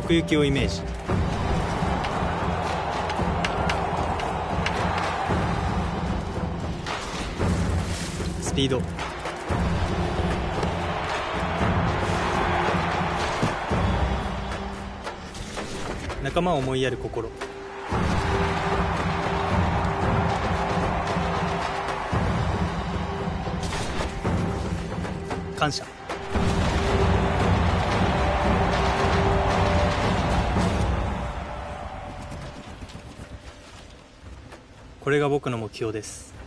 奥行きをイメージ。スピード。仲間を思いやる心。感謝。これが僕の目標です。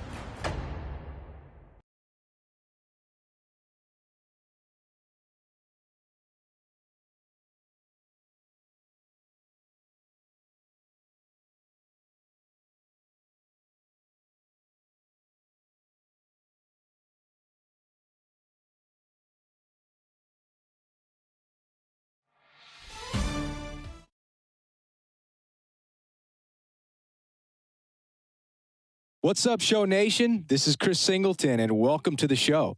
What's up, Show Nation? This is Chris Singleton, and welcome to the show.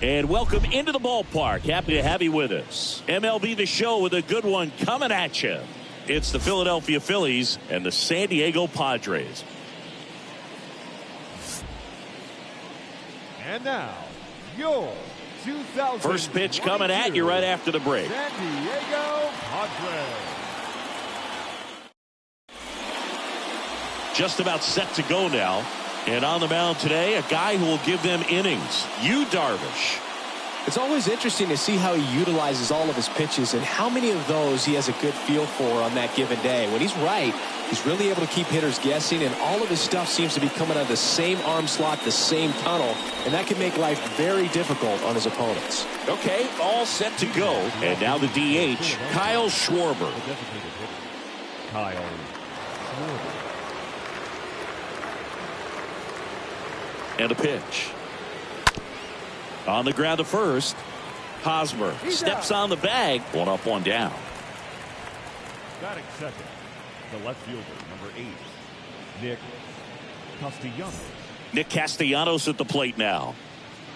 And welcome into the ballpark. Happy to have you with us. MLB The Show with a good one coming at you. It's the Philadelphia Phillies and the San Diego Padres. And now, your 2000 first pitch coming at you right after the break. San Diego Padres. Just about set to go now. And on the mound today, a guy who will give them innings. Yu Darvish. It's always interesting to see how he utilizes all of his pitches and how many of those he has a good feel for on that given day. When he's right, he's really able to keep hitters guessing, and all of his stuff seems to be coming out of the same arm slot, the same tunnel, and that can make life very difficult on his opponents. Okay, all set to go. And now the DH, Kyle Schwarber. Kyle Schwarber. And a pitch. On the ground to first. Hosmer steps on the bag. One up, one down. Batting second, the left fielder, number 8, Nick Castellanos. Nick Castellanos at the plate now.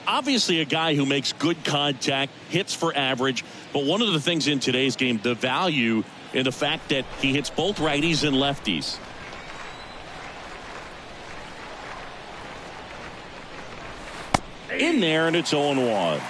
Obviously a guy who makes good contact, hits for average, but one of the things in today's game, the value in the fact that he hits both righties and lefties. In there, and it's 0-1.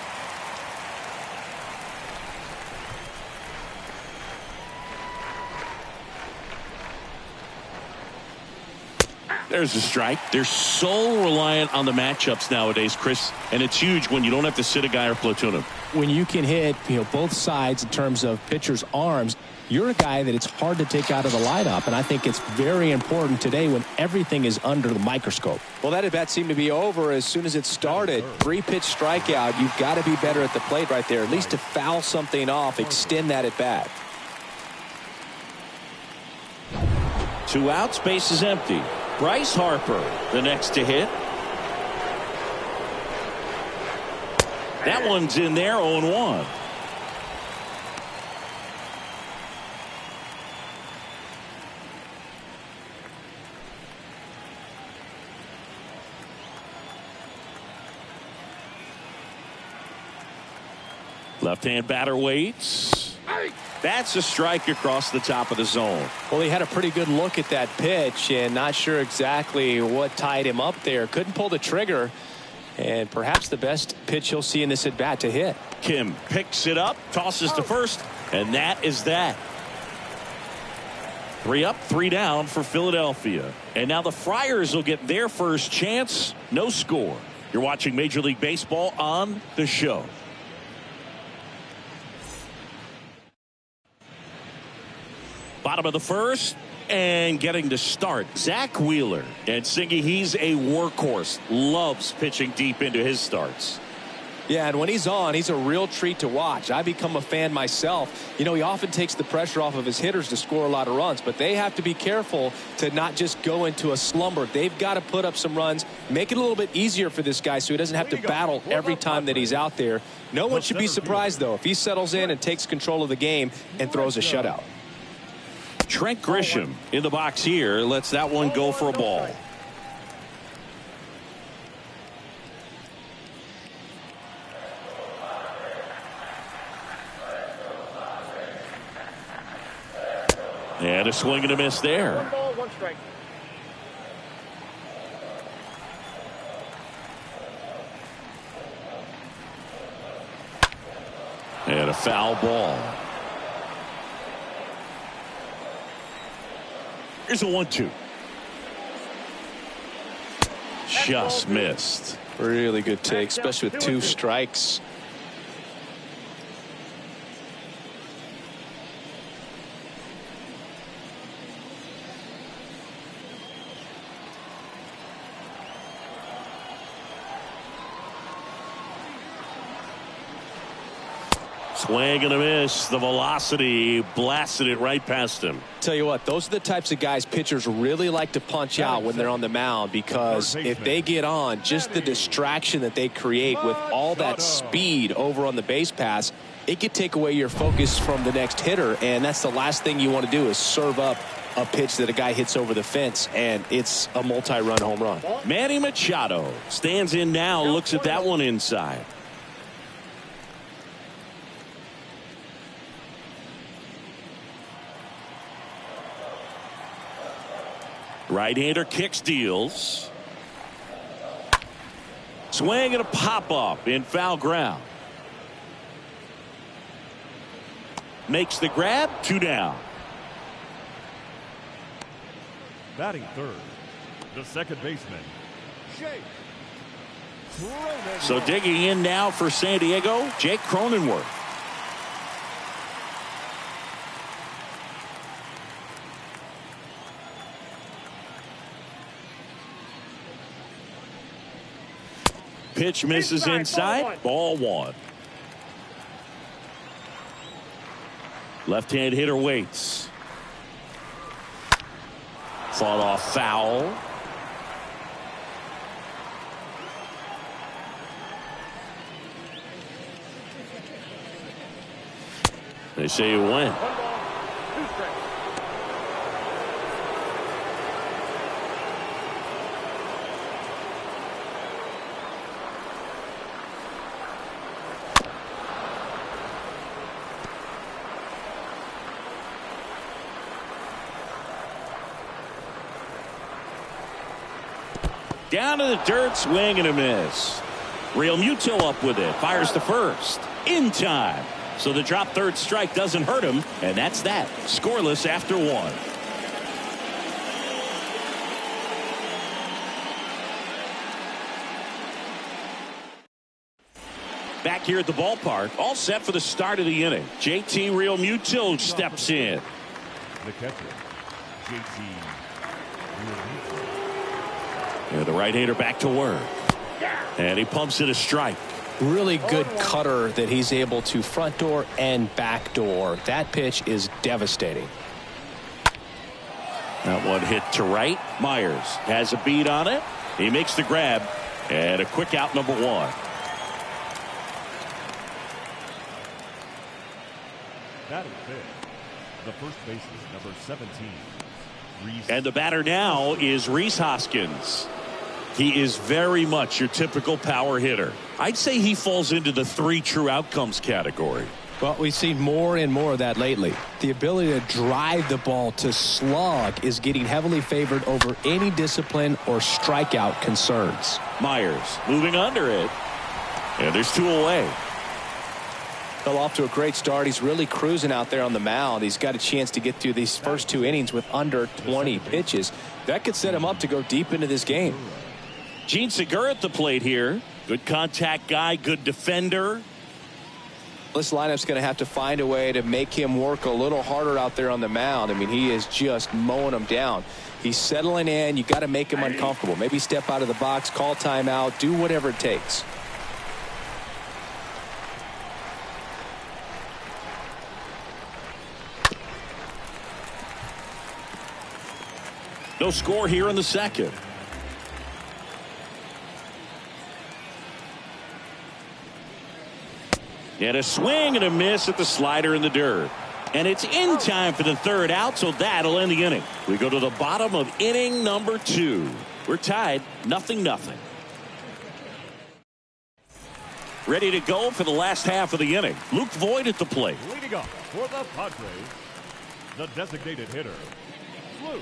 There's a strike. They're so reliant on the matchups nowadays, Chris, and it's huge when you don't have to sit a guy or platoon him. When you can hit, both sides in terms of pitchers' arms, you're a guy that it's hard to take out of the lineup, and I think it's very important today when everything is under the microscope. Well, that at-bat seemed to be over as soon as it started. 3-pitch strikeout. You've got to be better at the plate right there, at least to foul something off, extend that at-bat. 2 outs, base is empty. Bryce Harper, the next to hit. That one's in there, 0-1. Left-hand batter waits. That's a strike across the top of the zone. Well, he had a pretty good look at that pitch and not sure exactly what tied him up there. Couldn't pull the trigger, and perhaps the best pitch he'll see in this at-bat to hit. Kim picks it up, tosses to first, and that is that. 3 up, 3 down for Philadelphia. And now the Friars will get their first chance. No score. You're watching Major League Baseball on The Show. Bottom of the first, and getting to start, Zach Wheeler. And Singy, he's a workhorse. Loves pitching deep into his starts. Yeah, and when he's on, he's a real treat to watch. I become a fan myself. He often takes the pressure off of his hitters to score a lot of runs, but they have to be careful to not just go into a slumber. They've got to put up some runs, make it a little bit easier for this guy so he doesn't have to battle every time that he's out there. No one should be surprised, though, if he settles in and takes control of the game and throws a shutout. Trent Grisham in the box here lets that one go for a ball. And a swing and a miss there. 1 ball, 1 strike. And a foul ball. Here's a 1-2. Just missed. Really good take, especially with 2 strikes. Swing and a miss. The velocity blasted it right past him. Tell you what, those are the types of guys pitchers really like to punch out when they're on the mound, because if they get on, just the distraction that they create with all that speed over on the base pass, it could take away your focus from the next hitter, and that's the last thing you want to do is serve up a pitch that a guy hits over the fence, and it's a multi-run home run. Manny Machado stands in now, looks at that one inside. Right-hander kicks, deals. Swing and a pop-up in foul ground. Makes the grab, 2 down. Batting third, the second baseman, Jake Cronenworth. So digging in now for San Diego, Jake Cronenworth. Pitch misses inside, ball 1. Left-hand hitter waits. Fought off foul. They say you win. Down to the dirt, swing and a miss. Real Muto up with it, fires to first. In time. So the drop third strike doesn't hurt him, and that's that. Scoreless after 1. Back here at the ballpark, all set for the start of the inning. JT Real Muto steps in. The catcher, JT Realmuto. And the right-hander back to work. And he pumps it a strike. Really good cutter that he's able to front door and back door. That pitch is devastating. That one hit to right. Myers has a beat on it. He makes the grab. And a quick out, number 1. Batting fifth, the first baseman, number 17. And the batter now is Rhys Hoskins. He is very much your typical power hitter. I'd say he falls into the 3 true outcomes category. Well, we've seen more and more of that lately. The ability to drive the ball to slug is getting heavily favored over any discipline or strikeout concerns. Myers moving under it. And there's 2 away. Fell off to a great start. He's really cruising out there on the mound. He's got a chance to get through these first 2 innings with under 20 pitches. That could set him up to go deep into this game. Gene Segura at the plate here. Good contact guy, good defender. This lineup's going to have to find a way to make him work a little harder out there on the mound. I mean, he is just mowing them down. He's settling in. You got to make him uncomfortable. Maybe step out of the box, call timeout, do whatever it takes. No score here in the second. And a swing and a miss at the slider in the dirt. And it's in time for the 3rd out, so that'll end the inning. We go to the bottom of inning number 2. We're tied 0-0. Ready to go for the last half of the inning. Luke Voigt at the plate. Leading up for the Padres, the designated hitter, Luke Voigt.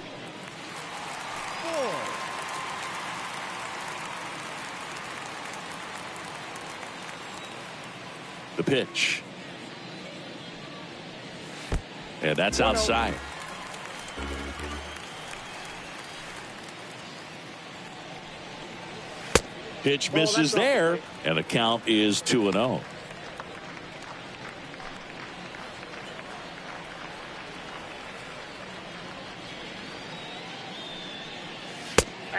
The pitch. And that's outside. Pitch misses there, and the count is 2-0.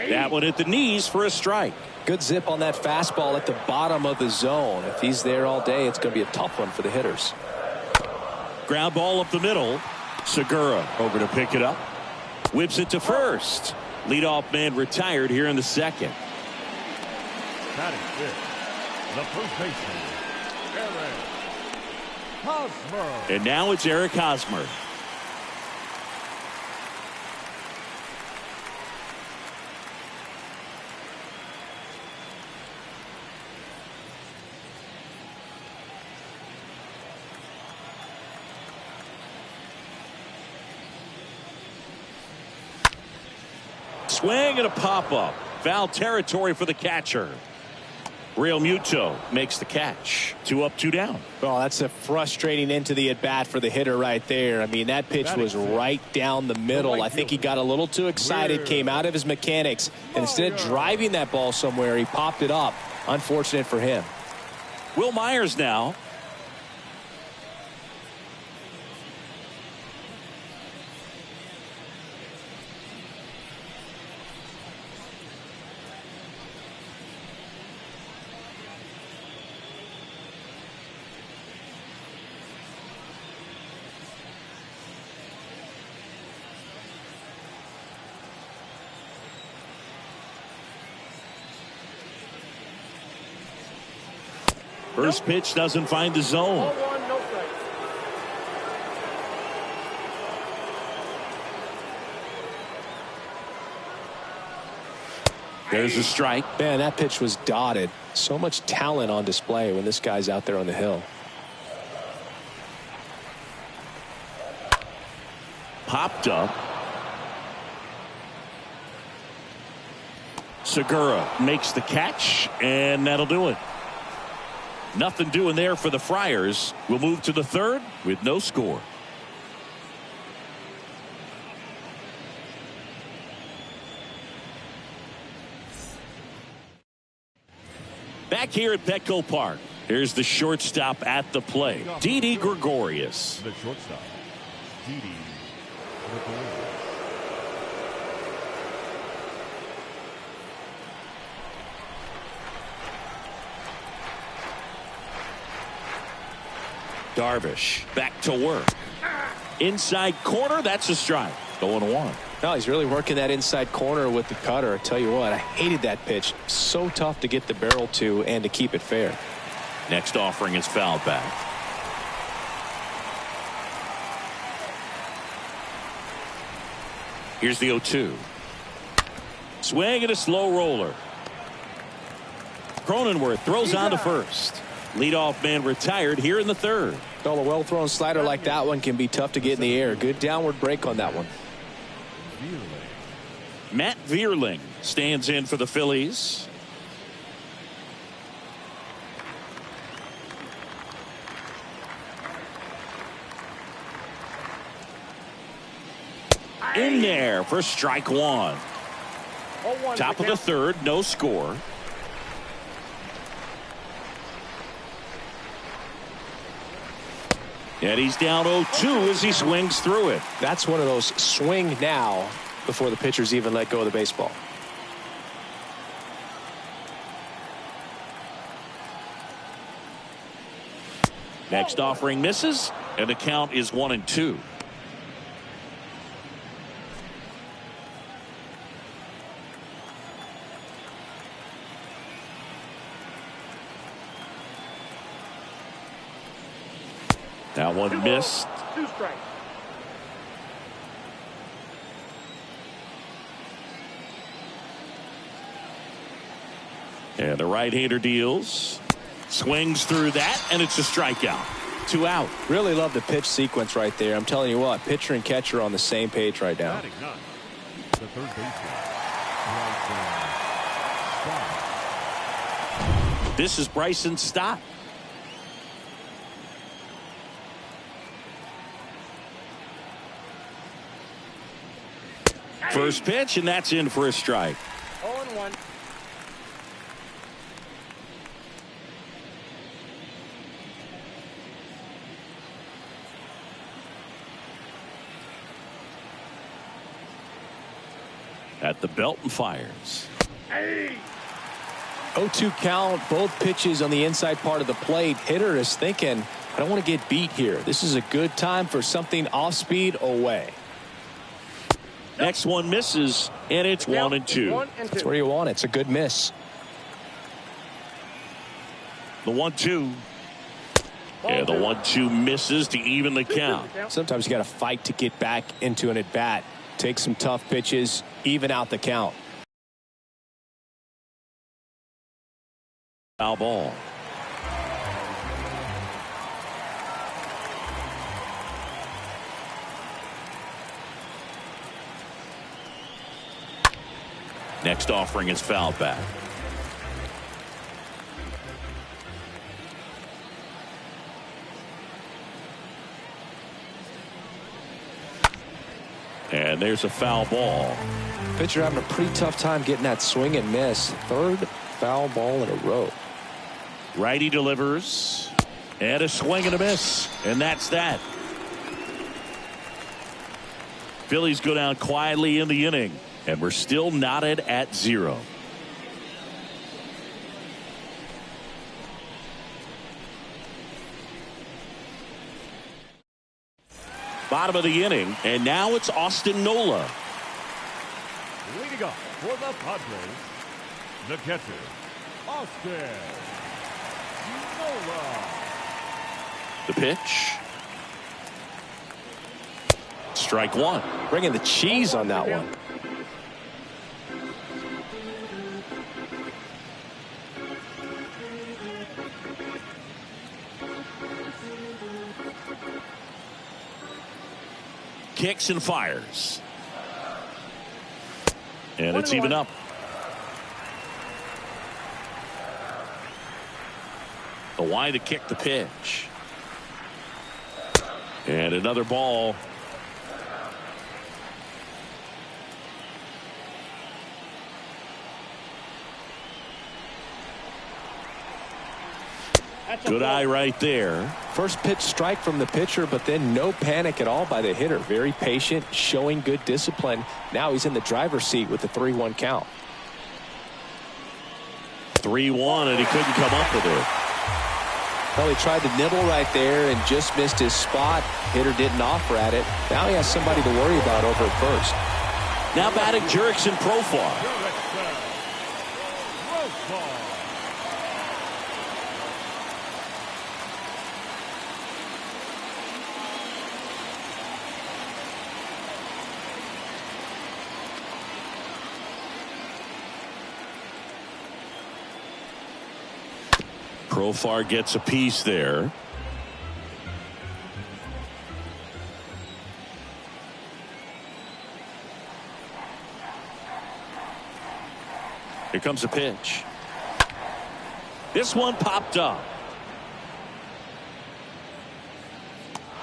That one at the knees for a strike. Good zip on that fastball at the bottom of the zone. If he's there all day, it's going to be a tough one for the hitters. Ground ball up the middle. Segura over to pick it up. Whips it to first. Leadoff man retired here in the second. Batting fifth, the first baseman, Eric Hosmer. And now it's Eric Hosmer. Swing and a pop-up. Foul territory for the catcher. Real Muto makes the catch. 2 up, 2 down. Oh, that's a frustrating end to the at-bat for the hitter right there. I mean, that pitch was right down the middle. I think he got a little too excited, came out of his mechanics, and instead of driving that ball somewhere, he popped it up. Unfortunate for him. Will Myers now. First pitch doesn't find the zone. There's a strike. Man, that pitch was dotted. So much talent on display when this guy's out there on the hill. Popped up. Segura makes the catch, and that'll do it. Nothing doing there for the Friars. We'll move to the third with no score. Back here at Petco Park, here's the shortstop at the plate, Didi Gregorius. The shortstop, Didi Gregorius. Darvish back to work. Inside corner, that's a strike. 0-1. No, he's really working that inside corner with the cutter. I tell you what, I hated that pitch. So tough to get the barrel to and to keep it fair. Next offering is fouled back. Here's the 0-2. Swing and a slow roller. Cronenworth throws on to first. Leadoff man retired here in the third. Well, a well-thrown slider like that one can be tough to get in the air. Good downward break on that one. Matt Vierling stands in for the Phillies. In there for strike one. Top of the third, no score. And he's down 0-2 as he swings through it. That's one of those swing now before the pitchers even let go of the baseball. Next offering misses, and the count is 1-2. That one missed. 2 strikes. And the right-hander deals. Swings through that, and it's a strikeout. 2 out. Really love the pitch sequence right there. I'm telling you what, pitcher and catcher are on the same page right now. Batting ninth, the third baseman, Bryson Stott. This is Bryson Stott. First pitch, and that's in for a strike. 0-1. At the belt and fires. 0-2 count, both pitches on the inside part of the plate. Hitter is thinking, I don't want to get beat here. This is a good time for something off speed away. Next one misses, and it's 1-2. That's where you want it. It's a good miss. The 1-2. Yeah, the 1-2 misses to even the count. Sometimes you got to fight to get back into an at-bat. Take some tough pitches, even out the count. Foul ball. Next offering is fouled back. And there's a foul ball. Pitcher having a pretty tough time getting that swing and miss. Third foul ball in a row. Righty delivers. And a swing and a miss. And that's that. Phillies go down quietly in the inning. And we're still knotted at 0. Bottom of the inning, and now it's Austin Nola. Leading up for the Padres, the catcher, Austin Nola. The pitch. Strike one. Bringing the cheese on that one. Kicks and fires. And it's even up. The wide to kick the pitch. And another ball. Good eye right there. First pitch strike from the pitcher, but then no panic at all by the hitter. Very patient, showing good discipline. Now he's in the driver's seat with the 3-1 count. 3-1, and he couldn't come up with it. Well, he tried to nibble right there and just missed his spot. Hitter didn't offer at it. Now he has somebody to worry about over at first. Now batting Jurickson Profar. Profar gets a piece there. Here comes a pitch. This one popped up.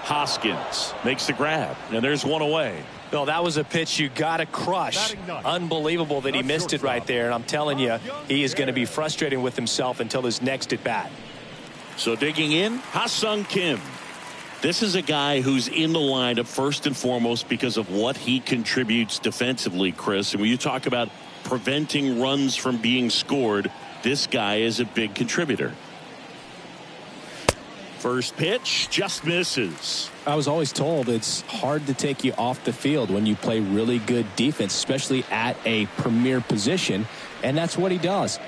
Hoskins makes the grab, and there's one away. Well, that was a pitch you got to crush. Unbelievable that he missed it right there. And I'm telling you, he is going to be frustrated with himself until his next at bat. So digging in, Ha-Sung Kim. This is a guy who's in the lineup first and foremost because of what he contributes defensively, Chris. And when you talk about preventing runs from being scored, this guy is a big contributor. First pitch just misses. I was always told it's hard to take you off the field when you play really good defense, especially at a premier position, and that's what he does.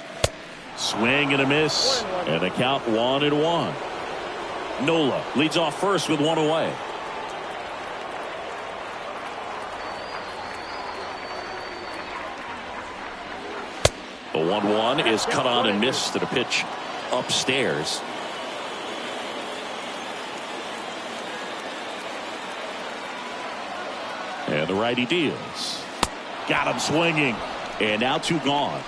Swing and a miss, and a count 1-1. Nola leads off first with one away. The 1-1 is cut on and missed at a pitch upstairs. And the righty deals. Got him swinging. And now 2 gone.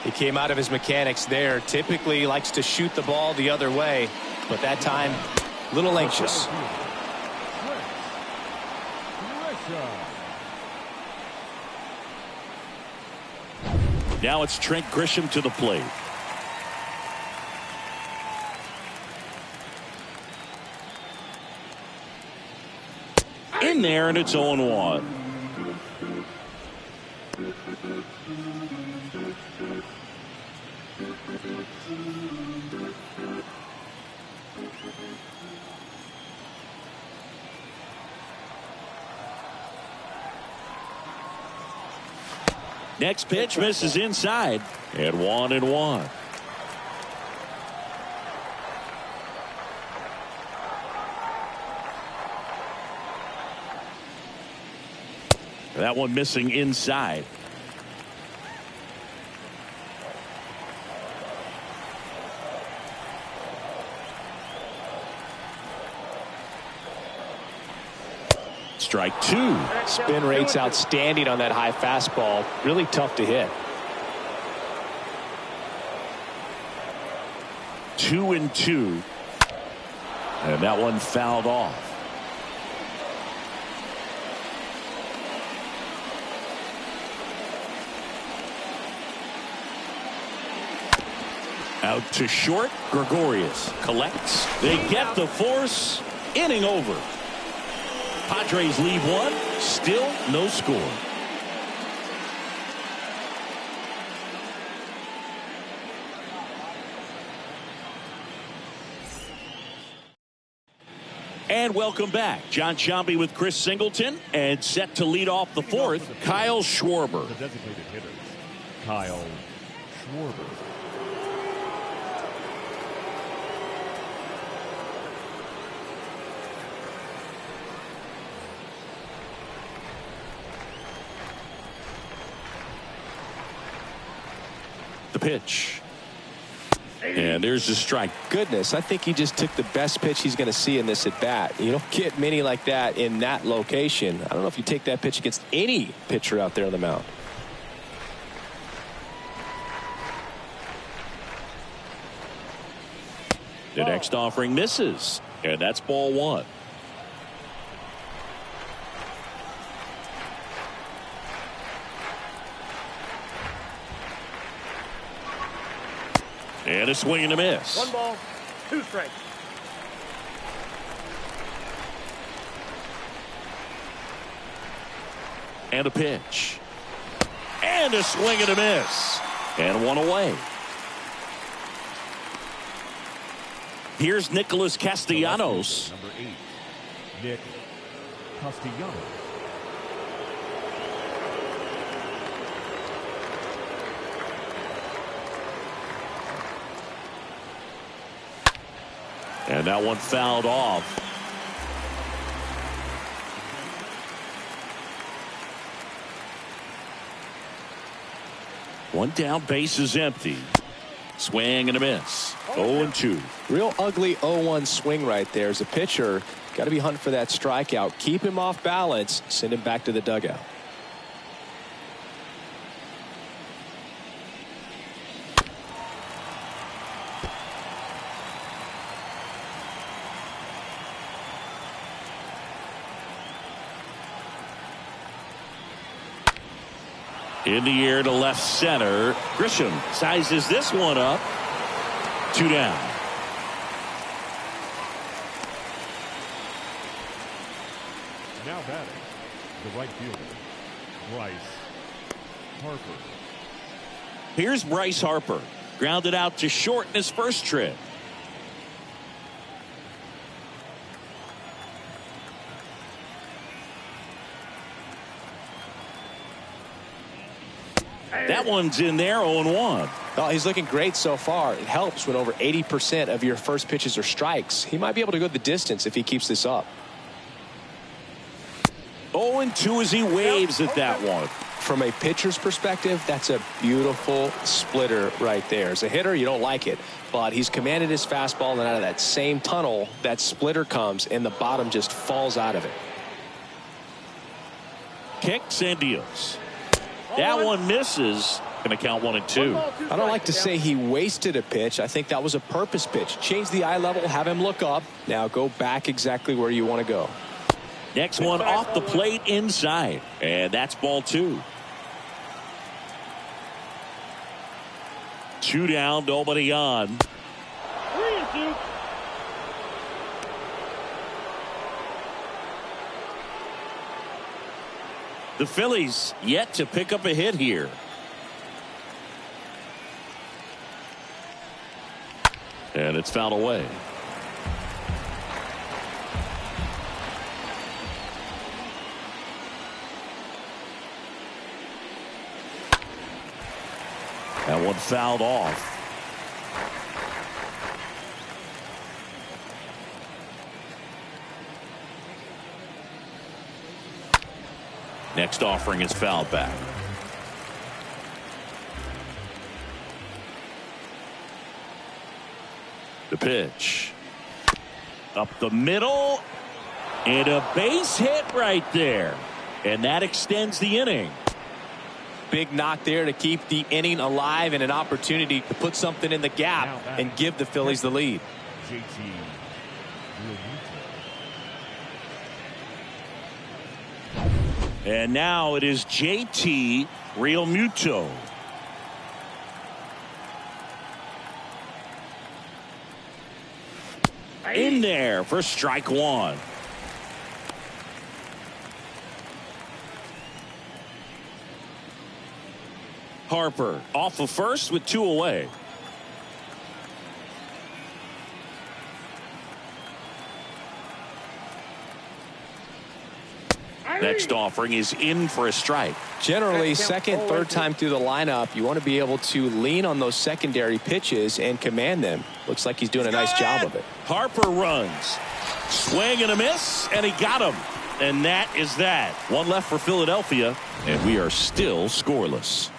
He came out of his mechanics there. Typically he likes to shoot the ball the other way, but that time a little anxious. Now it's Trent Grisham to the plate. In there, and it's 0-1. Next pitch misses inside, and 1-1. That one missing inside. Strike 2. Spin rate's outstanding on that high fastball. Really tough to hit. 2-2. And that one fouled off. Out to short. Gregorius collects. They get the force. Inning over. Padres leave one. Still no score. And welcome back. John Sciambi with Chris Singleton, and set to lead off the fourth, Kyle Schwarber. The designated hitters, Kyle Schwarber. The pitch. And there's the strike. Goodness, I think he just took the best pitch he's going to see in this at bat. You don't get many like that in that location. I don't know if you take that pitch against any pitcher out there on the mound. The next offering misses, and that's ball one. And a swing and a miss. 1 ball, 2 strikes. And a pitch. And a swing and a miss. And one away. Here's Nicholas Castellanos. Number 8, Nick Castellanos. And that one fouled off. One down, base is empty. Swing and a miss. 0-2. Real ugly 0-1 swing right there. As a pitcher, got to be hunting for that strikeout. Keep him off balance. Send him back to the dugout. In the air to left center. Grisham sizes this one up. 2 down. Now batting, the right fielder, Bryce Harper. Here's Bryce Harper. Grounded out to short in his first trip. That one's in there, 0-1. Oh, he's looking great so far. It helps when over 80% of your first pitches are strikes. He might be able to go the distance if he keeps this up. 0-2 as he waves at that one. From a pitcher's perspective, that's a beautiful splitter right there. As a hitter, you don't like it, but he's commanded his fastball, and out of that same tunnel, that splitter comes, and the bottom just falls out of it. Kicks and deals. That one misses. Going to count 1-2. I don't like to say he wasted a pitch. I think that was a purpose pitch. Change the eye level, have him look up. Now go back exactly where you want to go. Next one off the plate inside. And that's ball 2. 2 down, nobody on. 3-2. The Phillies yet to pick up a hit here. And it's fouled away. That one fouled off. Next offering is fouled back. The pitch. Up the middle. And a base hit right there. And that extends the inning. Big knock there to keep the inning alive and an opportunity to put something in the gap and give the Phillies the lead. And now it is JT Realmuto. In there for strike one. Harper off of first with 2 away. Next offering is in for a strike. Generally, second, third time through the lineup, you want to be able to lean on those secondary pitches and command them. Looks like he's doing a nice job of it. Harper runs. Swing and a miss, and he got him. And that is that. One left for Philadelphia, and we are still scoreless.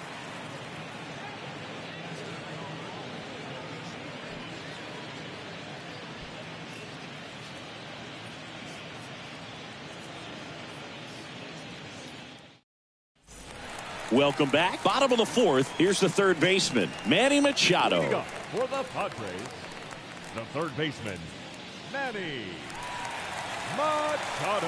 Welcome back. Bottom of the fourth. Here's the third baseman, Manny Machado. For the Padres, the third baseman, Manny Machado.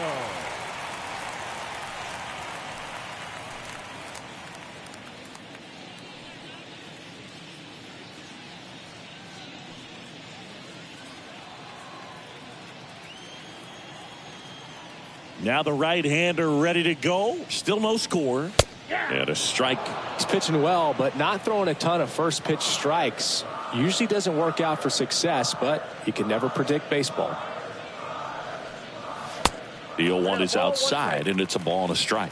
Now the right-hander ready to go. Still no score. And a strike. He's pitching well, but not throwing a ton of first pitch strikes. Usually doesn't work out for success, but you can never predict baseball. The 0-1 is outside, and it's a ball and a strike.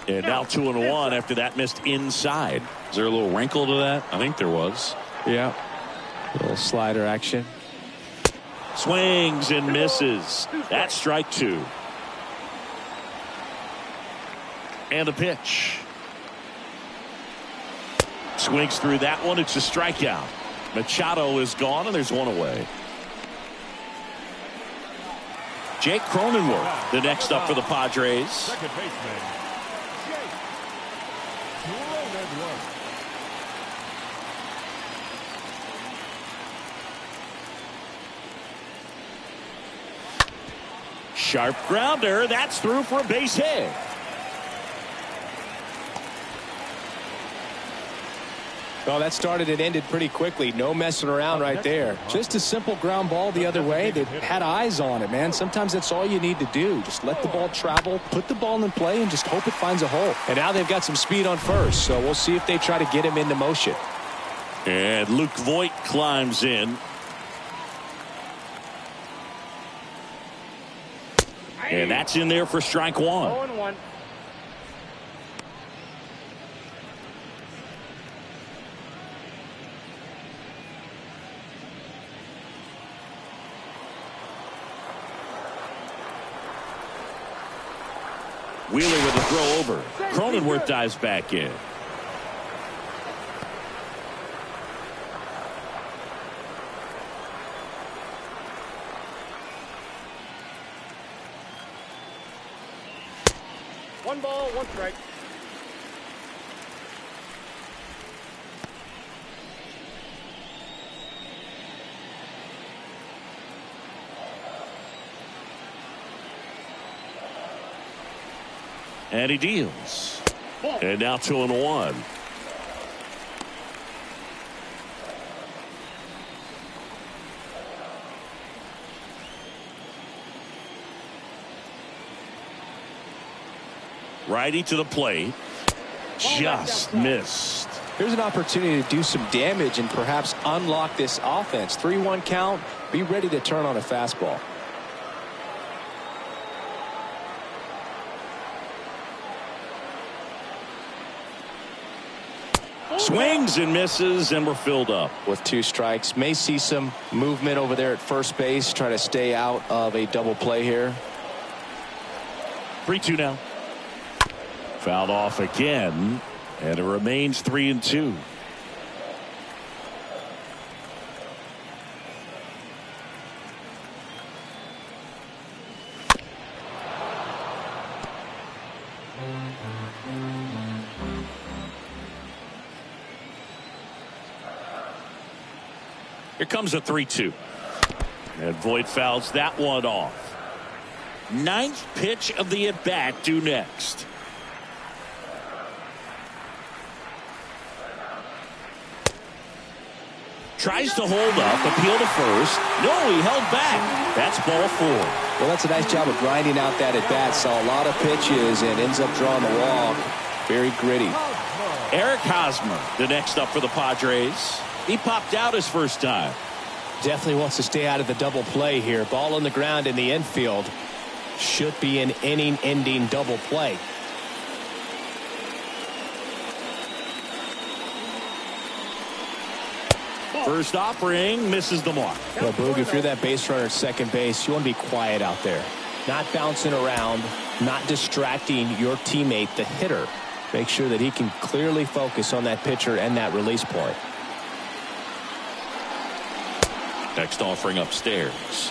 And now 2-1 after that missed inside. Is there a little wrinkle to that? I think there was. Yeah. A little slider action. Swings and misses. That's strike two. And a pitch. Swings through that one. It's a strikeout. Machado is gone, and there's one away. Jake Cronenworth, the next up for the Padres. Second baseman, Jake Cronenworth. Sharp grounder. That's through for a base hit. Well, that started and ended pretty quickly. No messing around right there. Just a simple ground ball the other way. They had eyes on it, man. Sometimes that's all you need to do. Just let the ball travel, put the ball in play, and just hope it finds a hole. And now they've got some speed on first, so we'll see if they try to get him into motion. And Luke Voit climbs in. And that's in there for strike one. 0-1. Wheeler with a throw over. Cronenworth dives back in. One ball, one strike. And he deals. And now 2-1. Righty to the plate. Just missed. Here's an opportunity to do some damage and perhaps unlock this offense. 3-1 count. Be ready to turn on a fastball. Swings and misses, and we're filled up. With 2 strikes. May see some movement over there at first base. Try to stay out of a double play here. 3-2 now. Fouled off again, and it remains 3-2. comes a 3-2. And Voit fouls that one off. Ninth pitch of the at-bat due next. Tries to hold up, appeal to first. No, he held back. That's ball 4. Well, that's a nice job of grinding out that at-bat. Saw a lot of pitches and ends up drawing the walk. Very gritty. Eric Hosmer, the next up for the Padres. He popped out his first time. Definitely wants to stay out of the double play here. Ball on the ground in the infield. Should be an inning-ending double play. First offering misses the mark. Well, Boog, if you're that base runner at second base, you want to be quiet out there. Not bouncing around, not distracting your teammate, the hitter. Make sure that he can clearly focus on that pitcher and that release point. Next offering upstairs.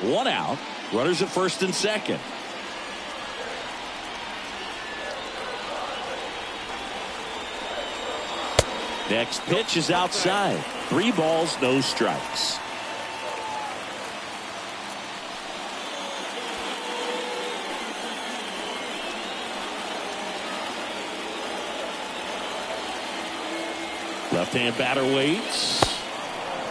One out. Runners at first and second. Next pitch is outside. 3 balls, no strikes. Left-hand batter waits.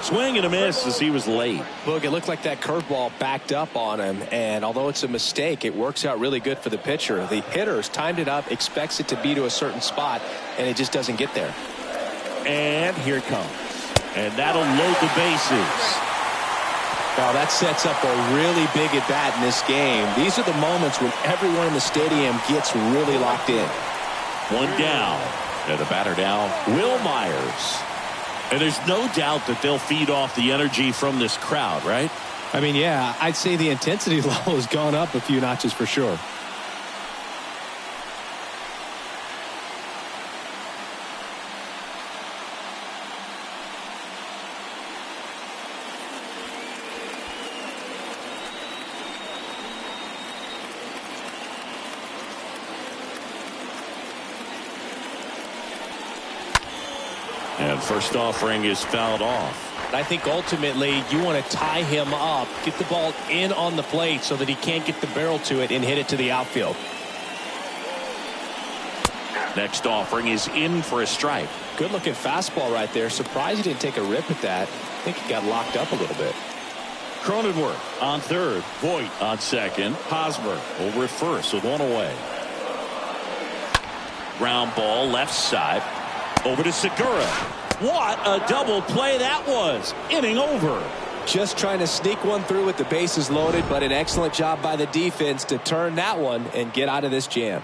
Swing and a miss as he was late. Look, it looked like that curveball backed up on him, and although it's a mistake, it works out really good for the pitcher. The hitter's timed it up, expects it to be to a certain spot, and it just doesn't get there. And here it comes. And that'll load the bases. Now that sets up a really big at bat in this game. These are the moments when everyone in the stadium gets really locked in. One down. And the batter now, Will Myers. And there's no doubt that they'll feed off the energy from this crowd, right? I mean, yeah, I'd say the intensity level has gone up a few notches for sure. And first offering is fouled off. I think ultimately you want to tie him up, get the ball in on the plate so that he can't get the barrel to it and hit it to the outfield. Next offering is in for a strike. Good looking fastball right there. Surprised he didn't take a rip at that. I think he got locked up a little bit. Cronenworth on third. Voit on second. Hosmer over at first with one away. Ground ball left side. Over to Segura. What a double play that was. Inning over. Just trying to sneak one through with the bases loaded, but an excellent job by the defense to turn that one and get out of this jam.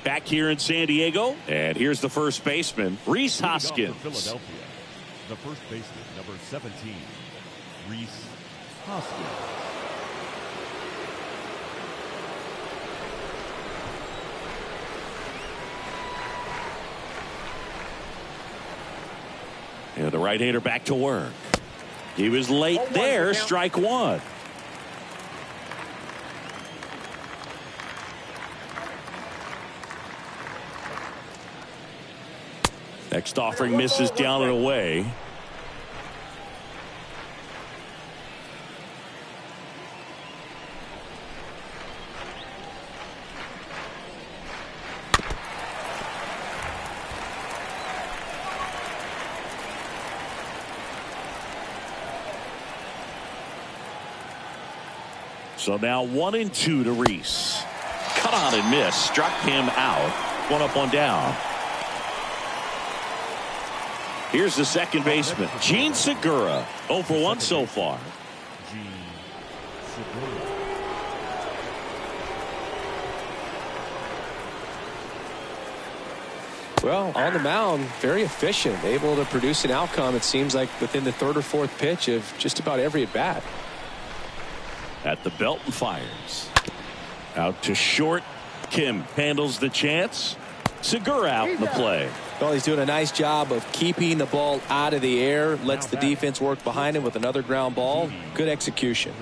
Back here in San Diego, and here's the first baseman, Rhys Hoskins. Philadelphia, the first baseman, number 17, Rhys Hoskins. And the right-hander back to work. He was late there, strike one. Next offering misses down and away. So now 1-2 to Rhys. Cut on and miss. Struck him out. One up, one down. Here's the second baseman, Gene Segura. 0 for 1 so far. Gene Segura. Well, on the mound, very efficient, able to produce an outcome, it seems like, within the third or fourth pitch of just about every at bat. At the belt and fires. Out to short. Kim handles the chance. Segura out in the play. Well, he's doing a nice job of keeping the ball out of the air. Lets the defense work behind him with another ground ball. Good execution.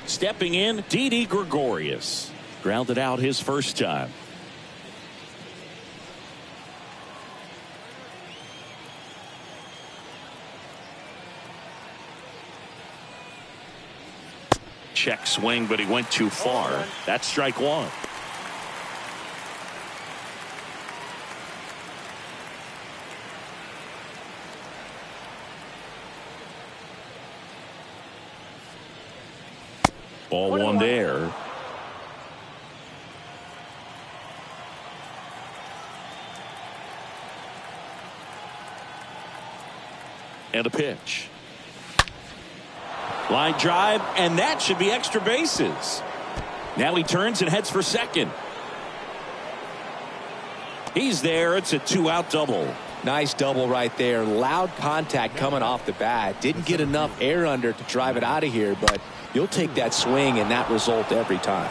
Stepping in, Didi Gregorius. Grounded out his first time. Check swing, but he went too far. That's strike one. Ball one there. And a pitch. Line drive, and that should be extra bases. Now he turns and heads for second. He's there. It's a 2-out double. Nice double right there. Loud contact coming off the bat. Didn't get enough air under to drive it out of here, but you'll take that swing and that result every time.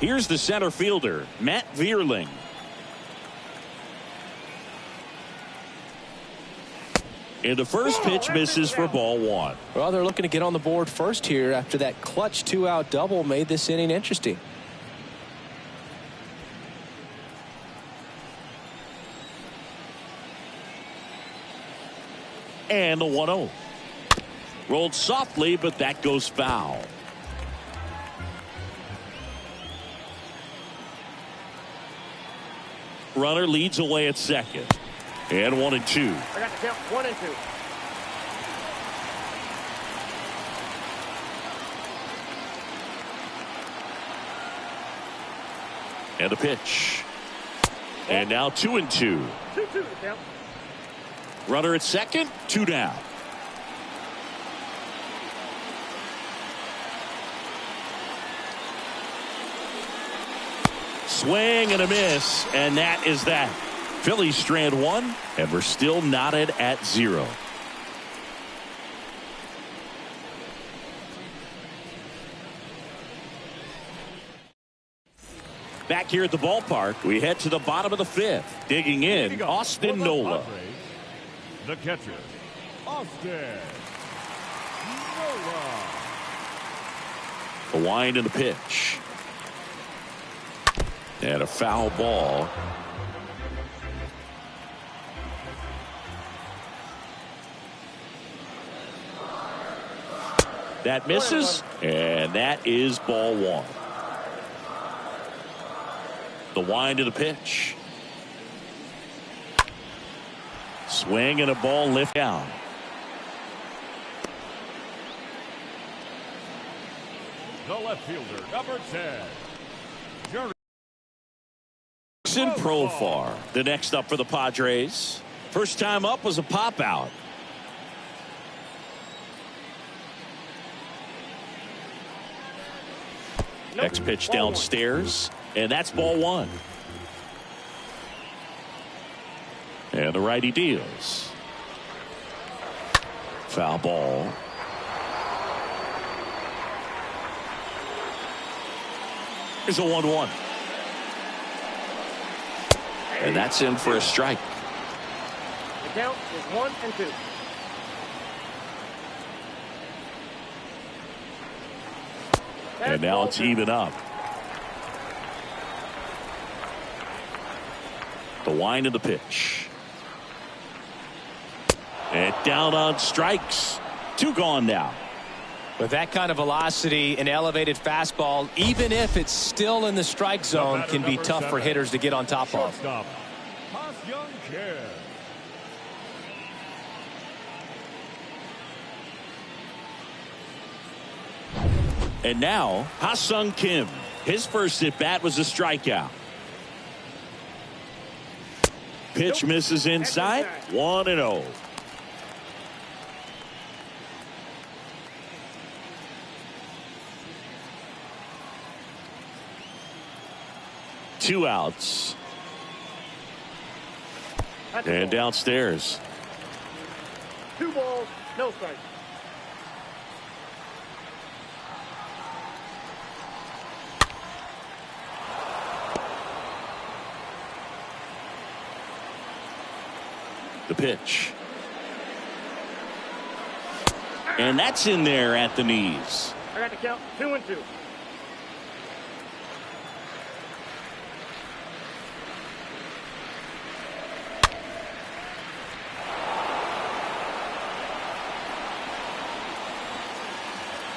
Here's the center fielder, Matt Vierling. And the first pitch misses for ball one. Well, they're looking to get on the board first here after that clutch 2-out double made this inning interesting. And the 1-0. Rolled softly, but that goes foul. Runner leads away at second. And 1-2. I got to count 1 and 2. And a pitch. And now 2-2. 2-2 the count. Runner at second, 2 down. Swing and a miss, and that is that. Phillies strand one, and we're still knotted at 0. Back here at the ballpark, we head to the bottom of the 5th. Digging in, Austin Nola. Padres, the catcher, Austin Nola. The wind and the pitch. And a foul ball. That misses, and that is ball one. The wind of the pitch. Swing and a ball lift down. The left fielder, number 10. Profar, the next up for the Padres. First time up was a pop out. Next pitch downstairs, and that's ball one. And the righty deals. Foul ball. Here's a 1-1. And that's in for a strike. The count is 1 and 2. And now it's even up. The wind of the pitch. And down on strikes. 2 gone now. With that kind of velocity, an elevated fastball, even if it's still in the strike zone, can be tough for hitters to get on top of. Shortstop, Ha-Seong Kim. And now, Ha-Seong Kim. His first at bat was a strikeout. Pitch misses inside. 1-0. Two outs. And downstairs. 2 balls, no strikes. The pitch. And that's in there at the knees. I got the count 2-2.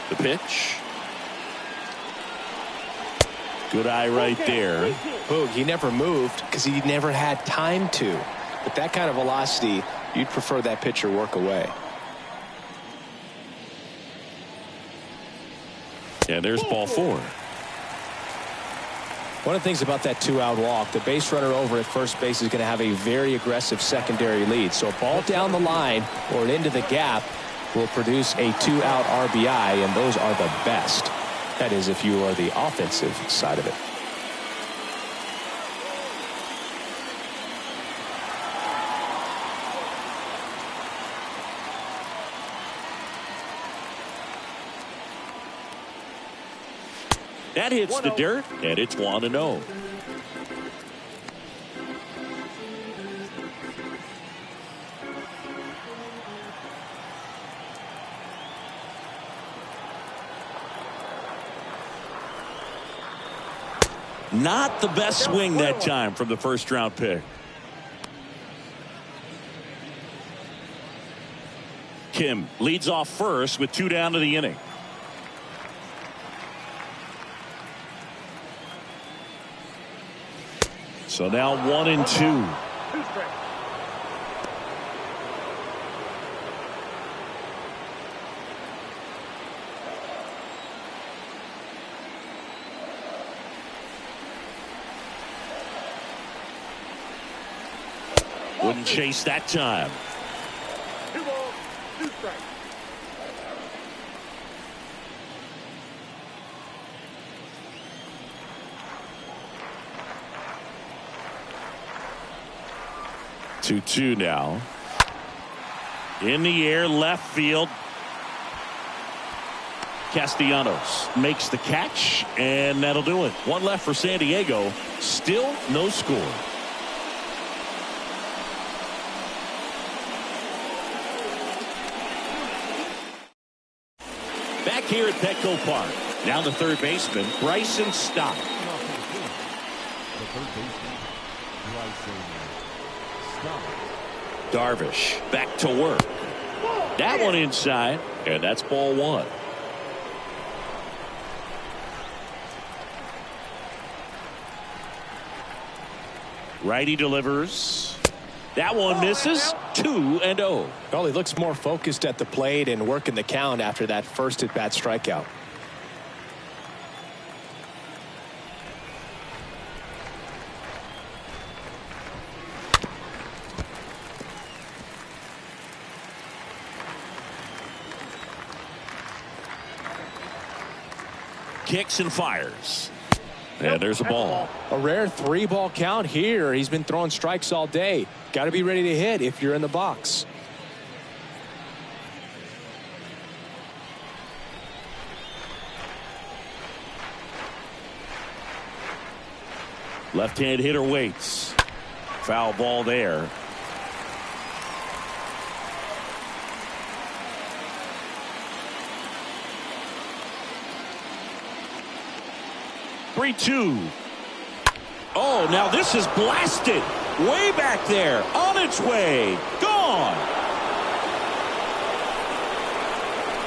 The pitch. Good eye right there. Boog, he never moved because he never had time to. With that kind of velocity, you'd prefer that pitcher work away. And there's ball 4. One of the things about that 2-out walk, the base runner over at first base is going to have a very aggressive secondary lead. So a ball down the line or into the gap will produce a 2-out RBI, and those are the best. That is, if you are the offensive side of it. That hits the dirt, and it's 1-0. Not the best swing that time from the first round pick. Kim leads off first with 2 down to the inning. So now 1-2. Wouldn't chase that time. 2 balls, 2 strikes. Two now. In the air, left field. Castellanos makes the catch, and that'll do it. 1 left for San Diego. Still no score. Back here at Petco Park. Now the third baseman, Bryson Stott. The third baseman, Bryson Stott. Darvish back to work. That one inside, and that's ball 1. Righty delivers. That one misses. 2-0. Well, he looks more focused at the plate and working the count after that first at-bat strikeout. Kicks and fires. And there's a ball. A rare 3-ball count here. He's been throwing strikes all day. Got to be ready to hit if you're in the box. Left-hand hitter waits. Foul ball there. Three-two. Oh, now this is blasted. Way back there. On its way. Gone.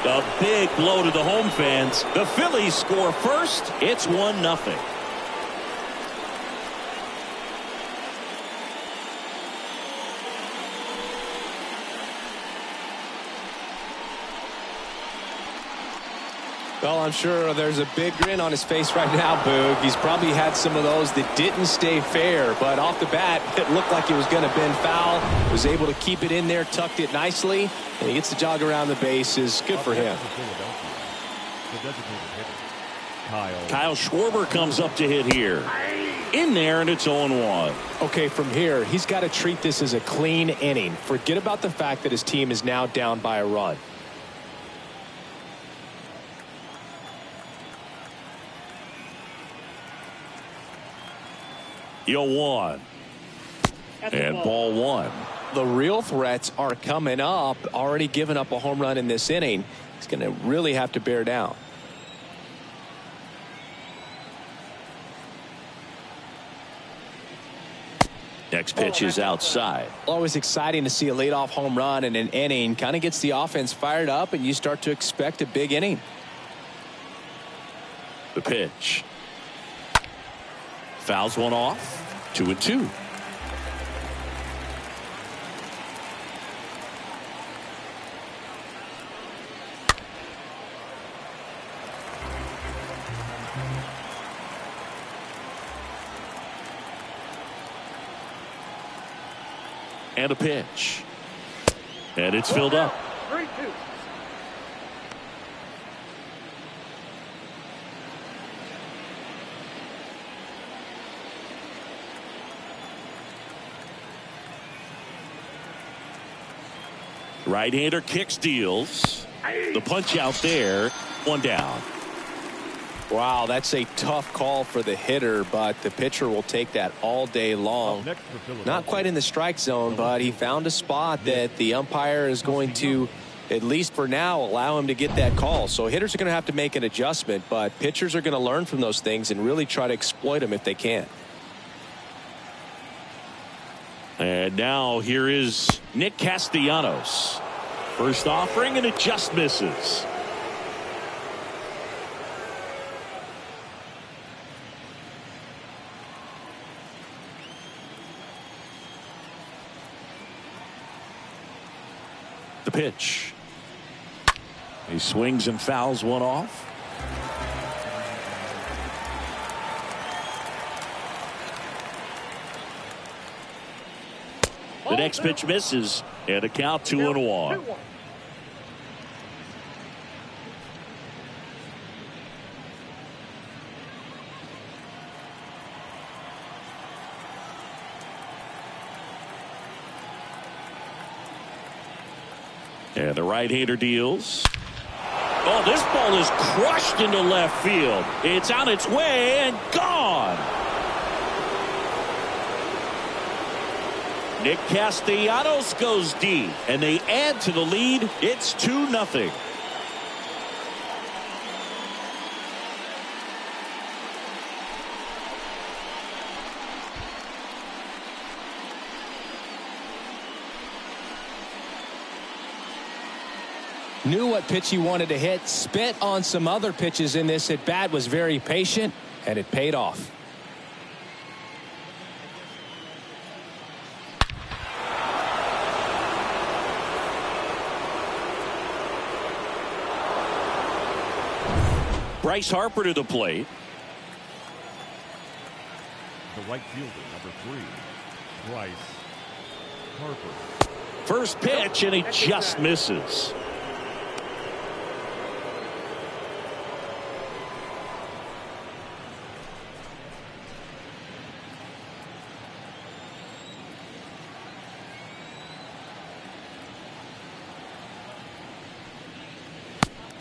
A big blow to the home fans. The Phillies score first. It's 1-0. Well, I'm sure there's a big grin on his face right now, Boog. He's probably had some of those that didn't stay fair, but off the bat, it looked like it was going to bend foul. Was able to keep it in there, tucked it nicely, and he gets the jog around the bases. Good for him. Kyle Schwarber comes up to hit here. In there, and it's 0-1. Okay, from here, he's got to treat this as a clean inning. Forget about the fact that his team is now down by a run. Yo, 1. And ball 1. The real threats are coming up. Already given up a home run in this inning. He's going to really have to bear down. Next pitch is outside. Always exciting to see a leadoff home run in an inning. Kind of gets the offense fired up, and you start to expect a big inning. The pitch. Fouls one off. 2-2. And a pitch. And it's filled up. 3-2. Right-hander kicks, deals. The punch out there. One down. Wow, that's a tough call for the hitter, but the pitcher will take that all day long. Not quite in the strike zone, but he found a spot that the umpire is going to, at least for now, allow him to get that call. So hitters are going to have to make an adjustment, but pitchers are going to learn from those things and really try to exploit them if they can. And now here is Nick Castellanos. First offering, and it just misses. The pitch. He swings and fouls one off. The next pitch misses, and a count 2-1. And the right-hander deals. Oh, this ball is crushed into left field. It's on its way and gone. Nick Castellanos goes deep, and they add to the lead. It's 2-0. Knew what pitch he wanted to hit, spit on some other pitches in this at bat, was very patient, and it paid off. Bryce Harper to the plate. The right fielder, number 3, Bryce Harper. First pitch, and he just misses.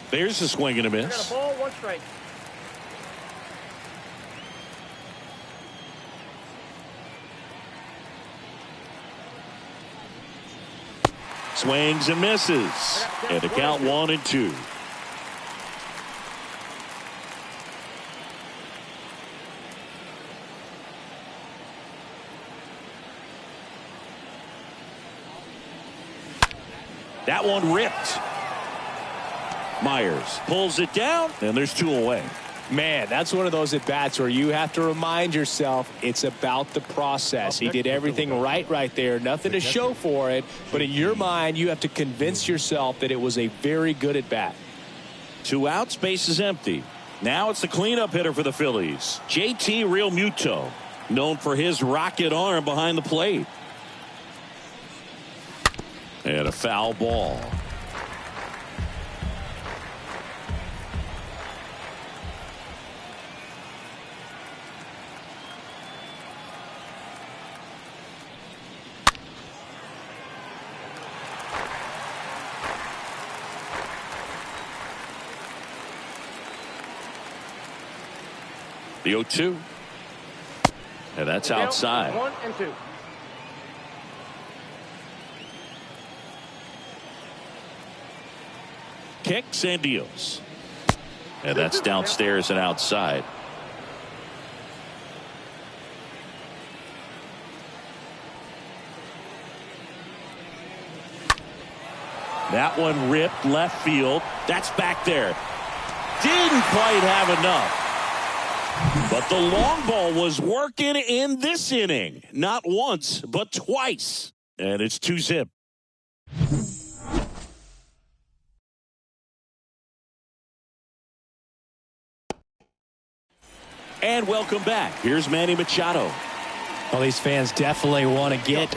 There's a swing and a miss. Ball, 1 strike. Swings and misses. And the count 1-2. That one ripped. Myers pulls it down, and there's 2 away. Man, that's one of those at-bats where you have to remind yourself it's about the process. He did everything right there. Nothing to show for it, but in your mind, you have to convince yourself that it was a very good at-bat. 2 outs, base is empty. Now it's the cleanup hitter for the Phillies, JT Realmuto, known for his rocket arm behind the plate. And a foul ball. The 0-2. And that's outside. 1-2. kicks and deals. And that's downstairs and outside. That one ripped left field. That's back there. Didn't quite have enough. But the long ball was working in this inning. Not once, but twice. And it's 2-zip. And welcome back. Here's Manny Machado. Well, these fans definitely want to get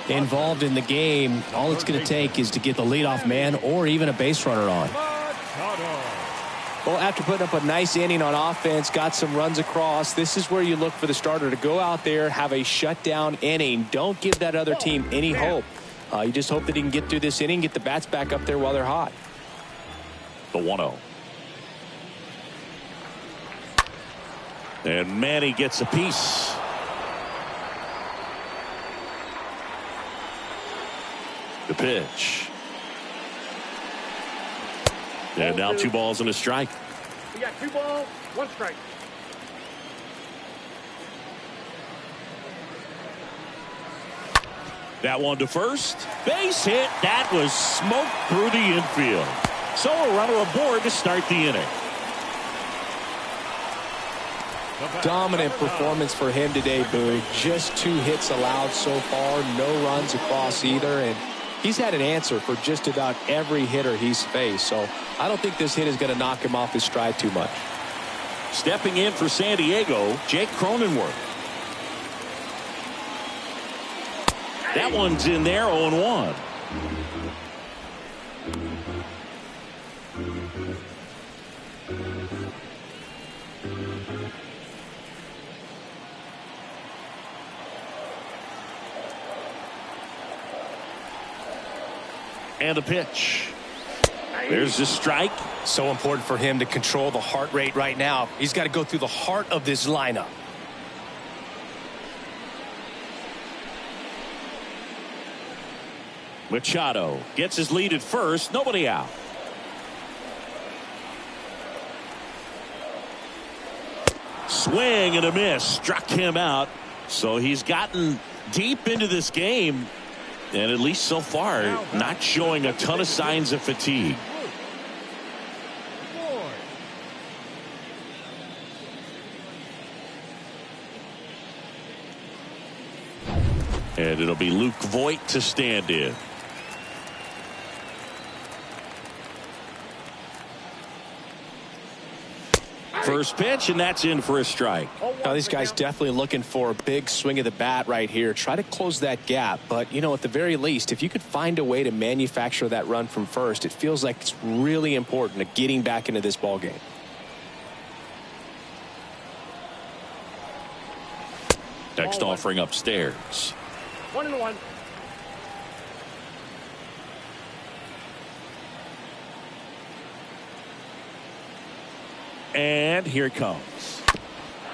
involved in the game. All it's going to take is to get the leadoff man or even a base runner on. Well, after putting up a nice inning on offense, got some runs across, this is where you look for the starter to go out there, have a shutdown inning. Don't give that other team any hope. You just hope that he can get through this inning, get the bats back up there while they're hot. The 1-0. And Manny gets a piece. The pitch. And now 2 balls and a strike. We got 2 balls, 1 strike. That one to first. Base hit. That was smoked through the infield. So a runner aboard to start the inning. Dominant performance for him today, Boo. Just 2 hits allowed so far. No runs across either. And he's had an answer for just about every hitter he's faced. So I don't think this hit is going to knock him off his stride too much. Stepping in for San Diego, Jake Cronenworth. That one's in there, 0-1. And a pitch. There's the strike. So important for him to control the heart rate right now. He's got to go through the heart of this lineup. Machado gets his lead at first. Nobody out. Swing and a miss. Struck him out. So he's gotten deep into this game. And at least so far, not showing a ton of signs of fatigue. And it'll be Luke Voit to stand in. First pitch, and that's in for a strike. Now, these guys definitely looking for a big swing of the bat right here. Try to close that gap. But, you know, at the very least, if you could find a way to manufacture that run from first, it feels like it's really important to getting back into this ball game. Next offering upstairs. 1-1. And here it comes.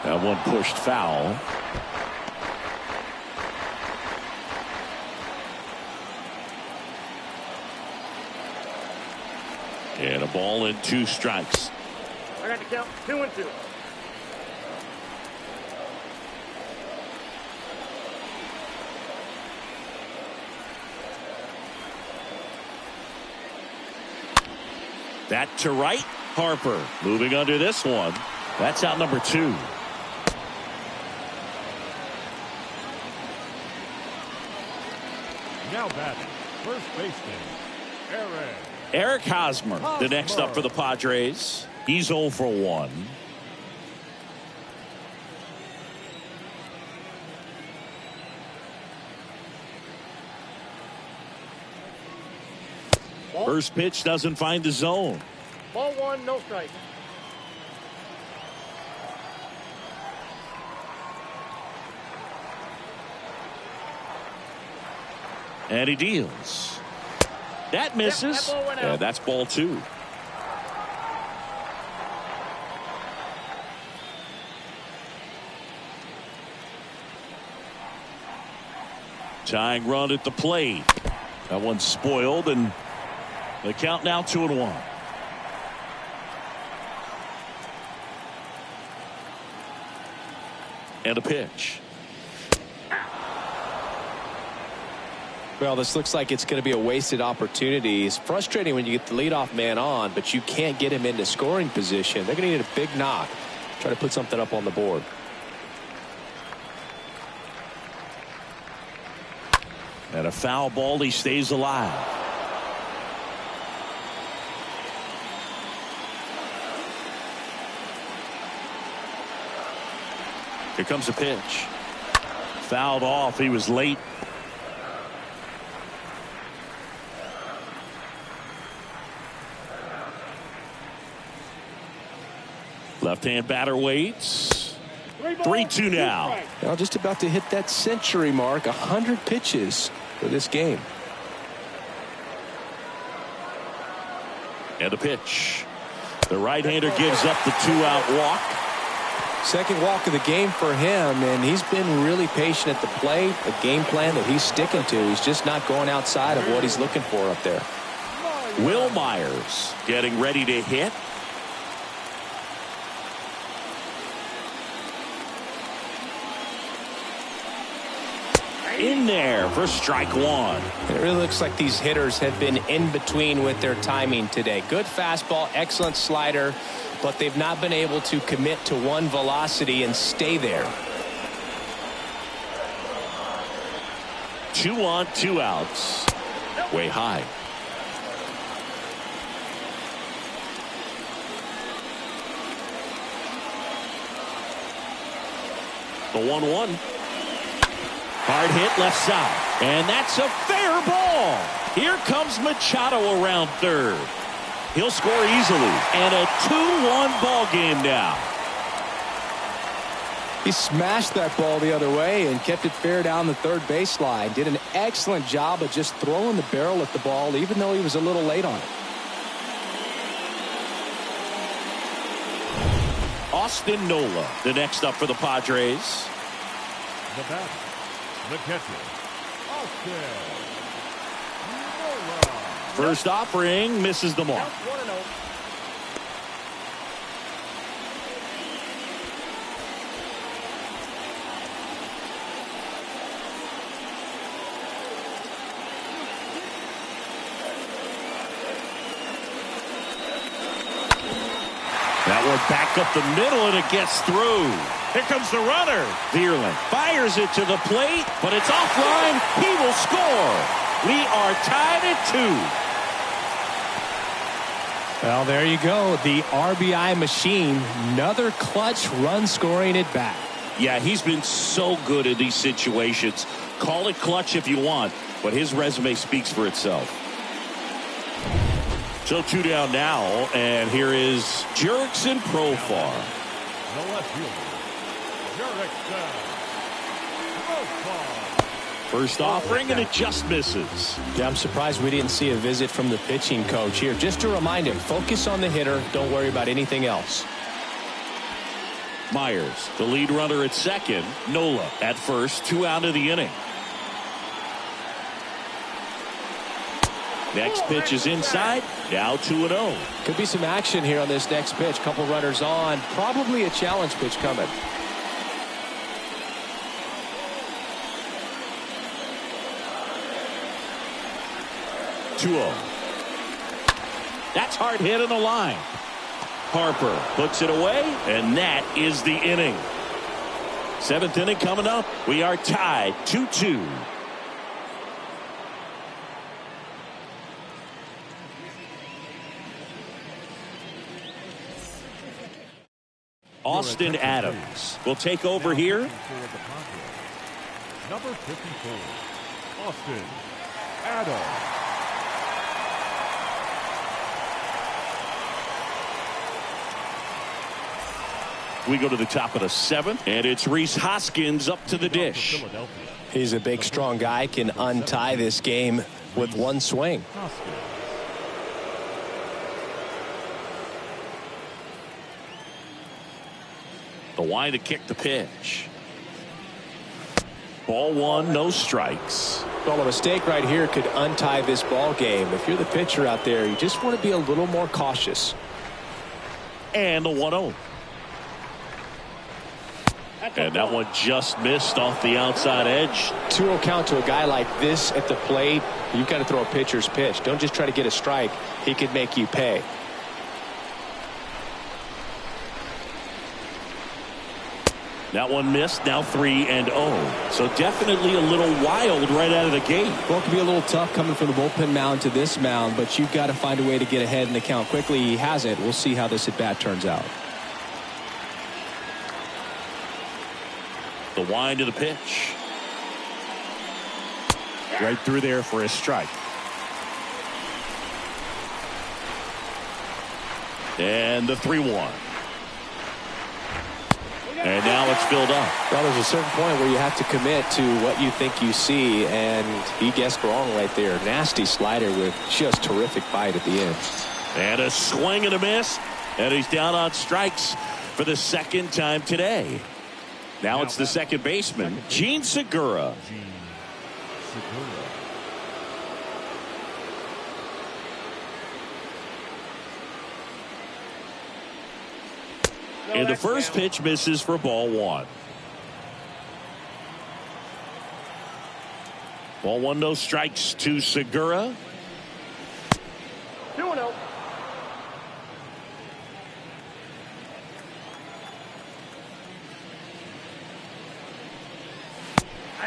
That one pushed foul. And a ball and 2 strikes. I got to count 2-2. That to right. Harper moving under this one. That's out number 2. Now batting, first baseman, Eric Hosmer, the next up for the Padres. He's 0 for 1. First pitch doesn't find the zone. Ball 1, no strike. And he deals. That misses. That ball went out. And that's ball 2. Tying run at the plate. That one's spoiled, and the count now 2-1. And a pitch. Well, this looks like it's going to be a wasted opportunity. It's frustrating when you get the leadoff man on, but you can't get him into scoring position. They're going to need a big knock. Try to put something up on the board. And a foul ball. He stays alive. Here comes a pitch. Fouled off. He was late. Left-hand batter waits. 3-2 now. Well, just about to hit that century mark. 100 pitches for this game. And a pitch. The right-hander gives up the 2-out walk. Second walk of the game for him, and he's been really patient at the plate. A game plan that he's sticking to. He's just not going outside of what he's looking for up there. Will Myers getting ready to hit. In there for strike one. It really looks like these hitters have been in between with their timing today. Good fastball, excellent slider, but they've not been able to commit to one velocity and stay there. 2 on, 2 outs. Way high. The 1-1. Hard hit left side. And that's a fair ball. Here comes Machado around third. He'll score easily. And a 2-1 ball game now. He smashed that ball the other way and kept it fair down the third baseline. Did an excellent job of just throwing the barrel at the ball, even though he was a little late on it. Austin Nola, the next up for the Padres. The batter, the catcher, Austin Nola. First offering misses the mark. Count 1-0. That one back up the middle, and it gets through. Here comes the runner. Vierling fires it to the plate, but it's offline. He will score. We are tied at 2. Well, there you go. The RBI machine. Another clutch run scoring at bat. Yeah, he's been so good in these situations. Call it clutch if you want, but his resume speaks for itself. So 2 down now, and here is Jurickson Profar. The left fielder, Jurickson Profar. First offering, and it just misses. Yeah, I'm surprised we didn't see a visit from the pitching coach here. Just to remind him, focus on the hitter. Don't worry about anything else. Myers, the lead runner at second. Nola at first, 2 out of the inning. Next pitch is inside. Now 2-0. Could be some action here on this next pitch. Couple runners on. Probably a challenge pitch coming. That's hard hit in the line. Harper puts it away, and that is the inning. 7th inning coming up. We are tied 2-2. Austin Adams will take over here. Number 54, Austin Adams. We go to the top of the 7th, and it's Rhys Hoskins up to the dish. He's a big, strong guy. Can untie this game with one swing. The wind to kick the pitch. Ball 1, no strikes. Well, a mistake right here could untie this ball game. If you're the pitcher out there, you just want to be a little more cautious. And the 1-0. And that one just missed off the outside edge. 2-0 count to a guy like this at the plate. You've got to throw a pitcher's pitch. Don't just try to get a strike. He could make you pay. That one missed. Now 3-0. So definitely a little wild right out of the gate. Well, it can be a little tough coming from the bullpen mound to this mound, but you've got to find a way to get ahead in the count quickly. He has it. We'll see how this at bat turns out. The wind of the pitch. Right through there for a strike. And the 3-1. And now it's filled up. Well, there's a certain point where you have to commit to what you think you see, and he guessed wrong right there. Nasty slider with just terrific bite at the end. And a swing and a miss. And he's down on strikes for the second time today. Now it's the second baseman, Gene Segura. And the first pitch misses for ball one. Ball one, no strikes to Segura. 2-0.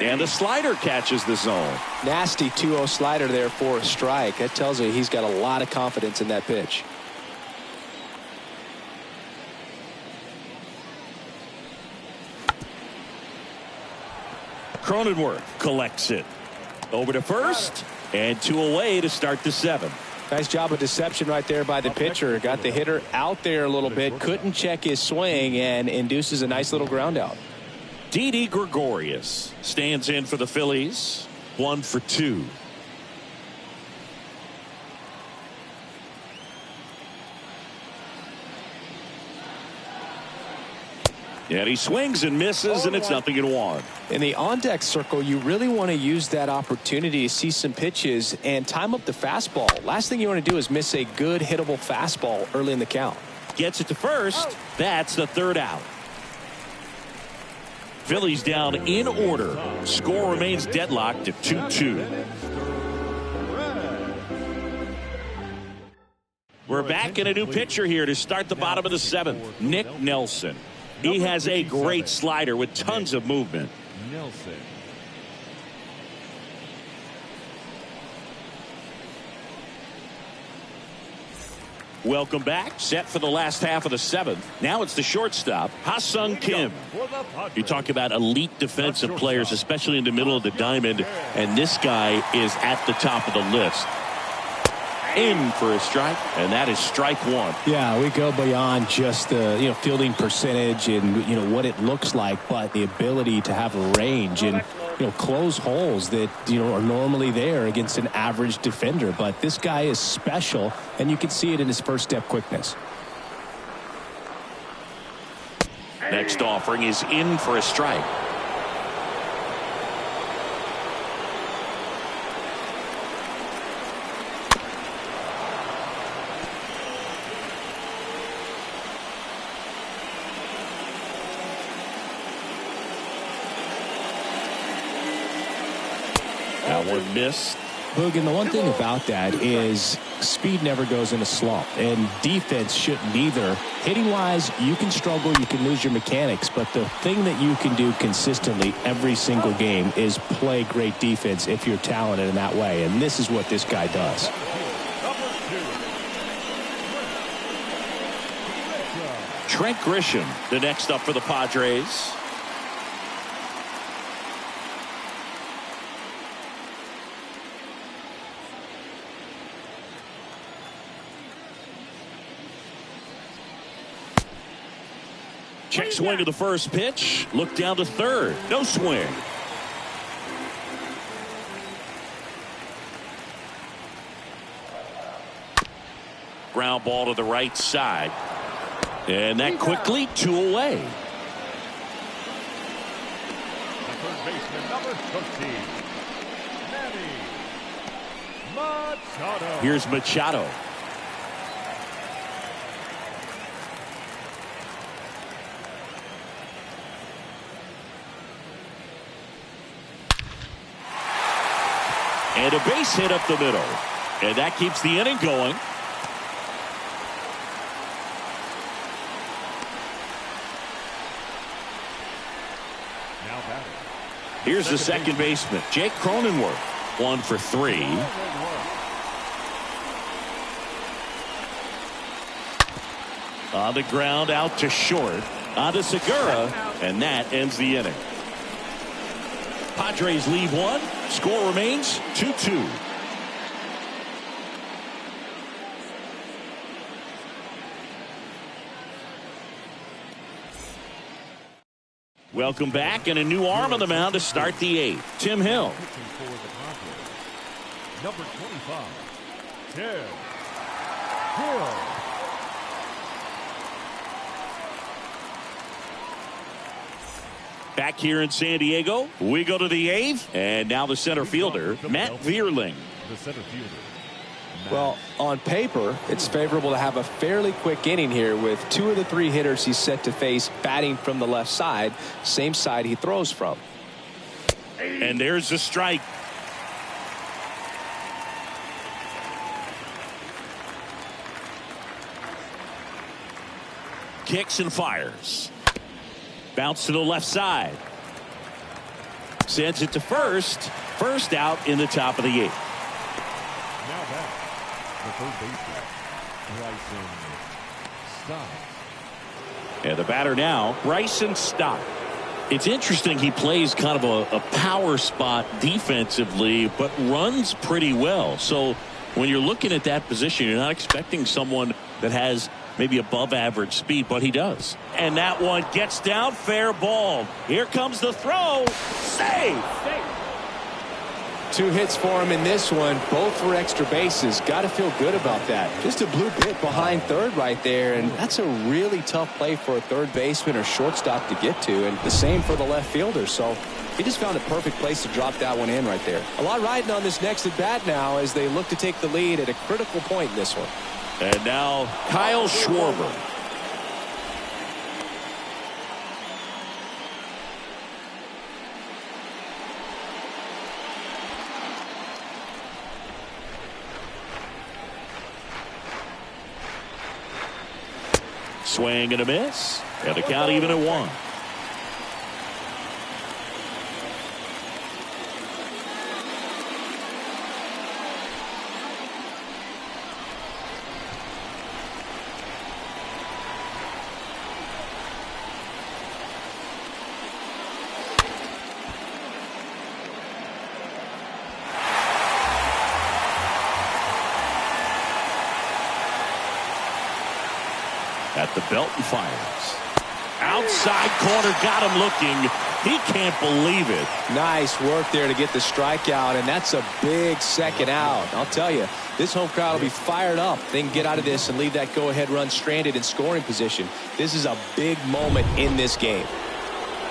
And the slider catches the zone. Nasty 2-0 slider there for a strike. That tells you he's got a lot of confidence in that pitch. Cronenworth collects it. Over to first. And 2 away to start the 7th. Nice job of deception right there by the pitcher. Got the hitter out there a little bit. Couldn't check his swing and induces a nice little ground out. Didi Gregorius stands in for the Phillies. 1 for 2. And he swings and misses, and it's 0-1. In the on-deck circle, you really want to use that opportunity to see some pitches and time up the fastball. Last thing you want to do is miss a good hittable fastball early in the count. Gets it to first. That's the 3rd out. Phillies down in order. Score remains deadlocked at 2-2. We're back in a new pitcher here to start the bottom of the 7th. Nick Nelson. He has a great slider with tons of movement. Nelson. Welcome back. Set for the last half of the 7th. Now it's the shortstop, Ha-Sung Kim. You talk about elite defensive players, especially in the middle of the diamond, and this guy is at the top of the list. In for a strike, and that is strike 1. Yeah, we go beyond just the fielding percentage and what it looks like, but the ability to have a range and close holes that are normally there against an average defender. But this guy is special, and you can see it in his first step quickness. Next offering is in for a strike. That one missed. Boog, and the one thing about that is speed never goes in a slump, and defense shouldn't either. Hitting-wise, you can struggle, you can lose your mechanics, but the thing that you can do consistently every single game is play great defense if you're talented in that way, and this is what this guy does. Trent Grisham, the next up for the Padres. Check swing to the first pitch. Look down to third. No swing. Ground ball to the right side. And that quickly 2 away. The third baseman, number 15, Manny Machado. Here's Machado. And a base hit up the middle. And that keeps the inning going. Now batting. Here's the second baseman, Jake Cronenworth. 1 for 3. On the ground, out to short. On to Segura, and that ends the inning. Padres leave 1. Score remains 2-2. Welcome back, and a new arm on the mound to start the 8th. Tim Hill. Pitching for the Padres, number 25, Tim Hill. Back here in San Diego, we go to the 8th, and now the center fielder, Matt Vierling. The center fielder. Well, on paper, it's favorable to have a fairly quick inning here with 2 of the 3 hitters he's set to face batting from the left side, same side he throws from. And there's the strike. Kicks and fires. Bounce to the left side. Sends it to first. First out in the top of the 8th. Now back, the third baseman, Bryson Stott. And the batter now, Bryson Stott. It's interesting, he plays kind of a power spot defensively, but runs pretty well. So when you're looking at that position, you're not expecting someone that has maybe above average speed, but he does. And that one gets down, fair ball. Here comes the throw. Save! 2 hits for him in this one, both for extra bases. Got to feel good about that. Just a blue pit behind third right there, and that's a really tough play for a third baseman or shortstop to get to, and the same for the left fielder. So he just found a perfect place to drop that one in right there. A lot riding on this next at bat now as they look to take the lead at a critical point in this one. And now Kyle Schwarber. Swing and a miss. And the count even at 1. At the belt and fires. Outside corner, got him looking. He can't believe it. Nice work there to get the strikeout, and that's a big second out. I'll tell you, this home crowd will be fired up. They can get out of this and leave that go-ahead run stranded in scoring position. This is a big moment in this game.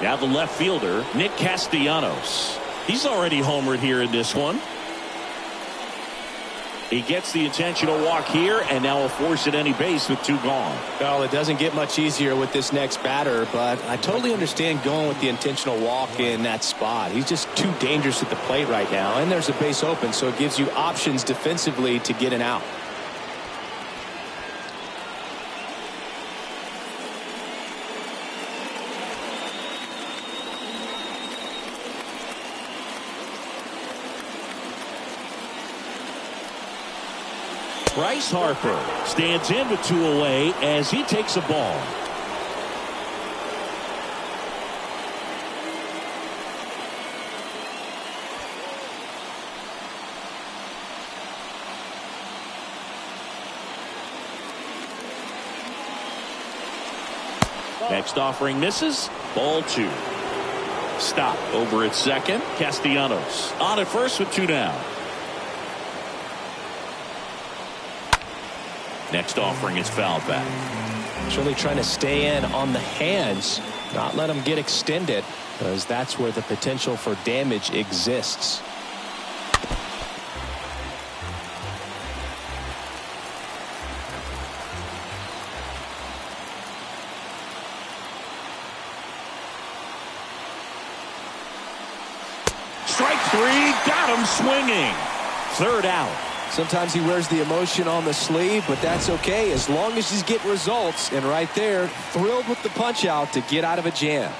Now the left fielder, Nick Castellanos. He's already homered here in this one. He gets the intentional walk here, and now will force at any base with 2 gone. Well, it doesn't get much easier with this next batter, but I totally understand going with the intentional walk in that spot. He's just too dangerous at the plate right now, and there's a base open, so it gives you options defensively to get an out. Bryce Harper stands in with 2 away as he takes a ball. Next offering misses. Ball 2. Stop over at second. Castellanos on at first with 2 down. Next offering is fouled back. He's really trying to stay in on the hands, not let them get extended, because that's where the potential for damage exists. strike three. Got him swinging. Third out. Sometimes he wears the emotion on the sleeve, but that's okay as long as he's getting results. And right there, thrilled with the punch out to get out of a jam.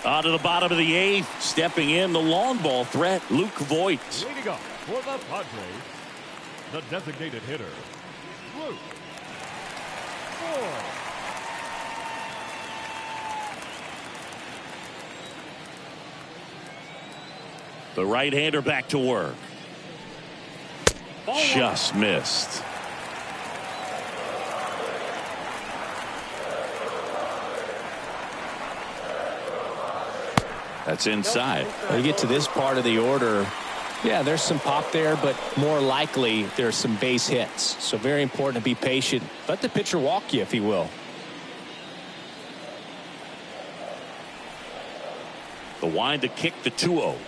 On to the bottom of the eighth. Stepping in, the long ball threat, Luke Voigt. Leading off for the Padres, the designated hitter, Luke Voigt. The right-hander back to work. Just missed. That's inside. When you get to this part of the order, yeah, there's some pop there, but more likely there's some base hits. So very important to be patient. Let the pitcher walk you, if he will. The wind to kick the 2-0.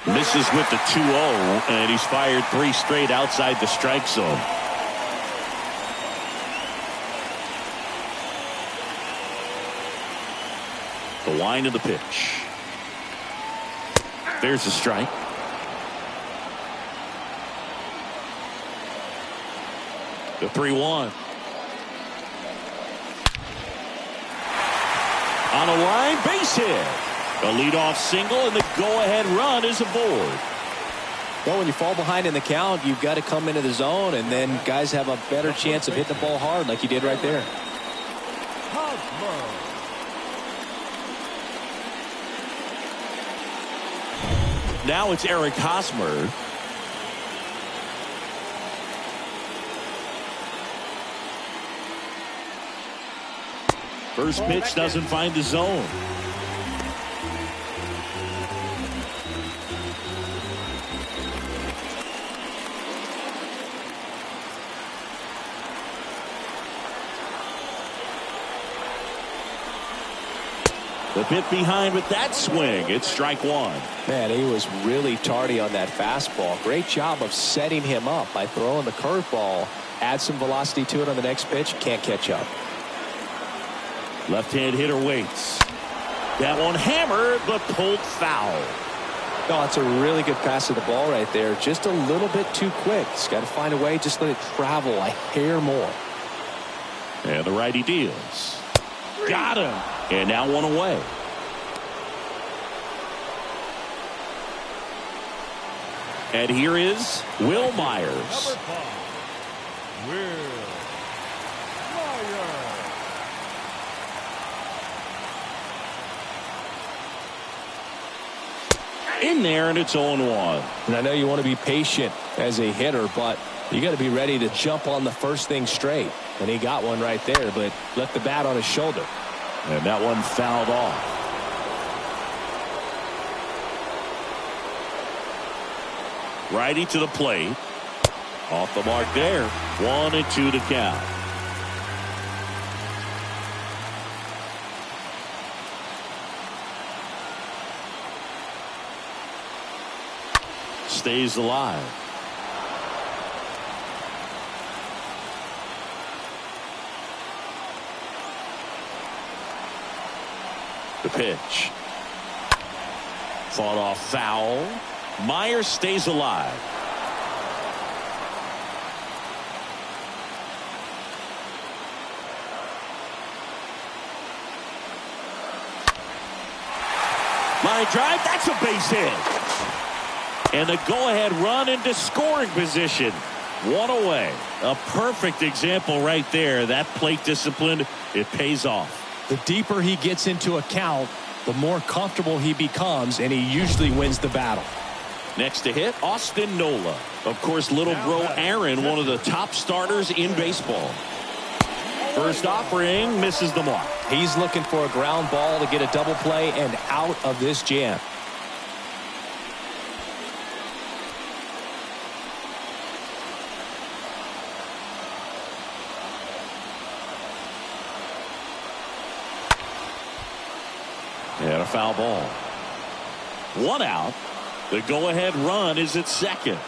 Misses with the 2-0, and he's fired 3 straight outside the strike zone. The wind of the pitch. There's a strike. The 3-1. On a line, base hit. A leadoff single, and the go-ahead run is aboard. Well, when you fall behind in the count, you've got to come into the zone, and then guys have a better chance of hitting the ball hard like you did right there. Now it's Eric Hosmer. First pitch doesn't find the zone. The bit behind with that swing. It's strike one. Man, he was really tardy on that fastball. Great job of setting him up by throwing the curveball. Add some velocity to it on the next pitch. Can't catch up. Left-hand hitter waits. That one hammered, but pulled foul. No, it's a really good pass of the ball right there. Just a little bit too quick. He's got to find a way. Just let it travel a hair more. And the righty deals. Got him. And now one away. And here is Will Myers. Number 5, Will Myers. In there, and it's 0-1. And I know you want to be patient as a hitter, but you got to be ready to jump on the first thing straight. And he got one right there, but left the bat on his shoulder. And that one fouled off. Righty to the plate. Off the mark there. 1-2 to count. Stays alive. The pitch. Fought off foul. Myers stays alive. Line drive, that's a base hit. And the go-ahead run into scoring position. One away. A perfect example right there. That plate discipline, it pays off. The deeper he gets into a count, the more comfortable he becomes, and he usually wins the battle. Next to hit, Austin Nola. Of course, little bro Aaron, one of the top starters in baseball. First offering, misses the mark. He's looking for a ground ball to get a double play and out of this jam. And a foul ball. One out. The go-ahead run is at second.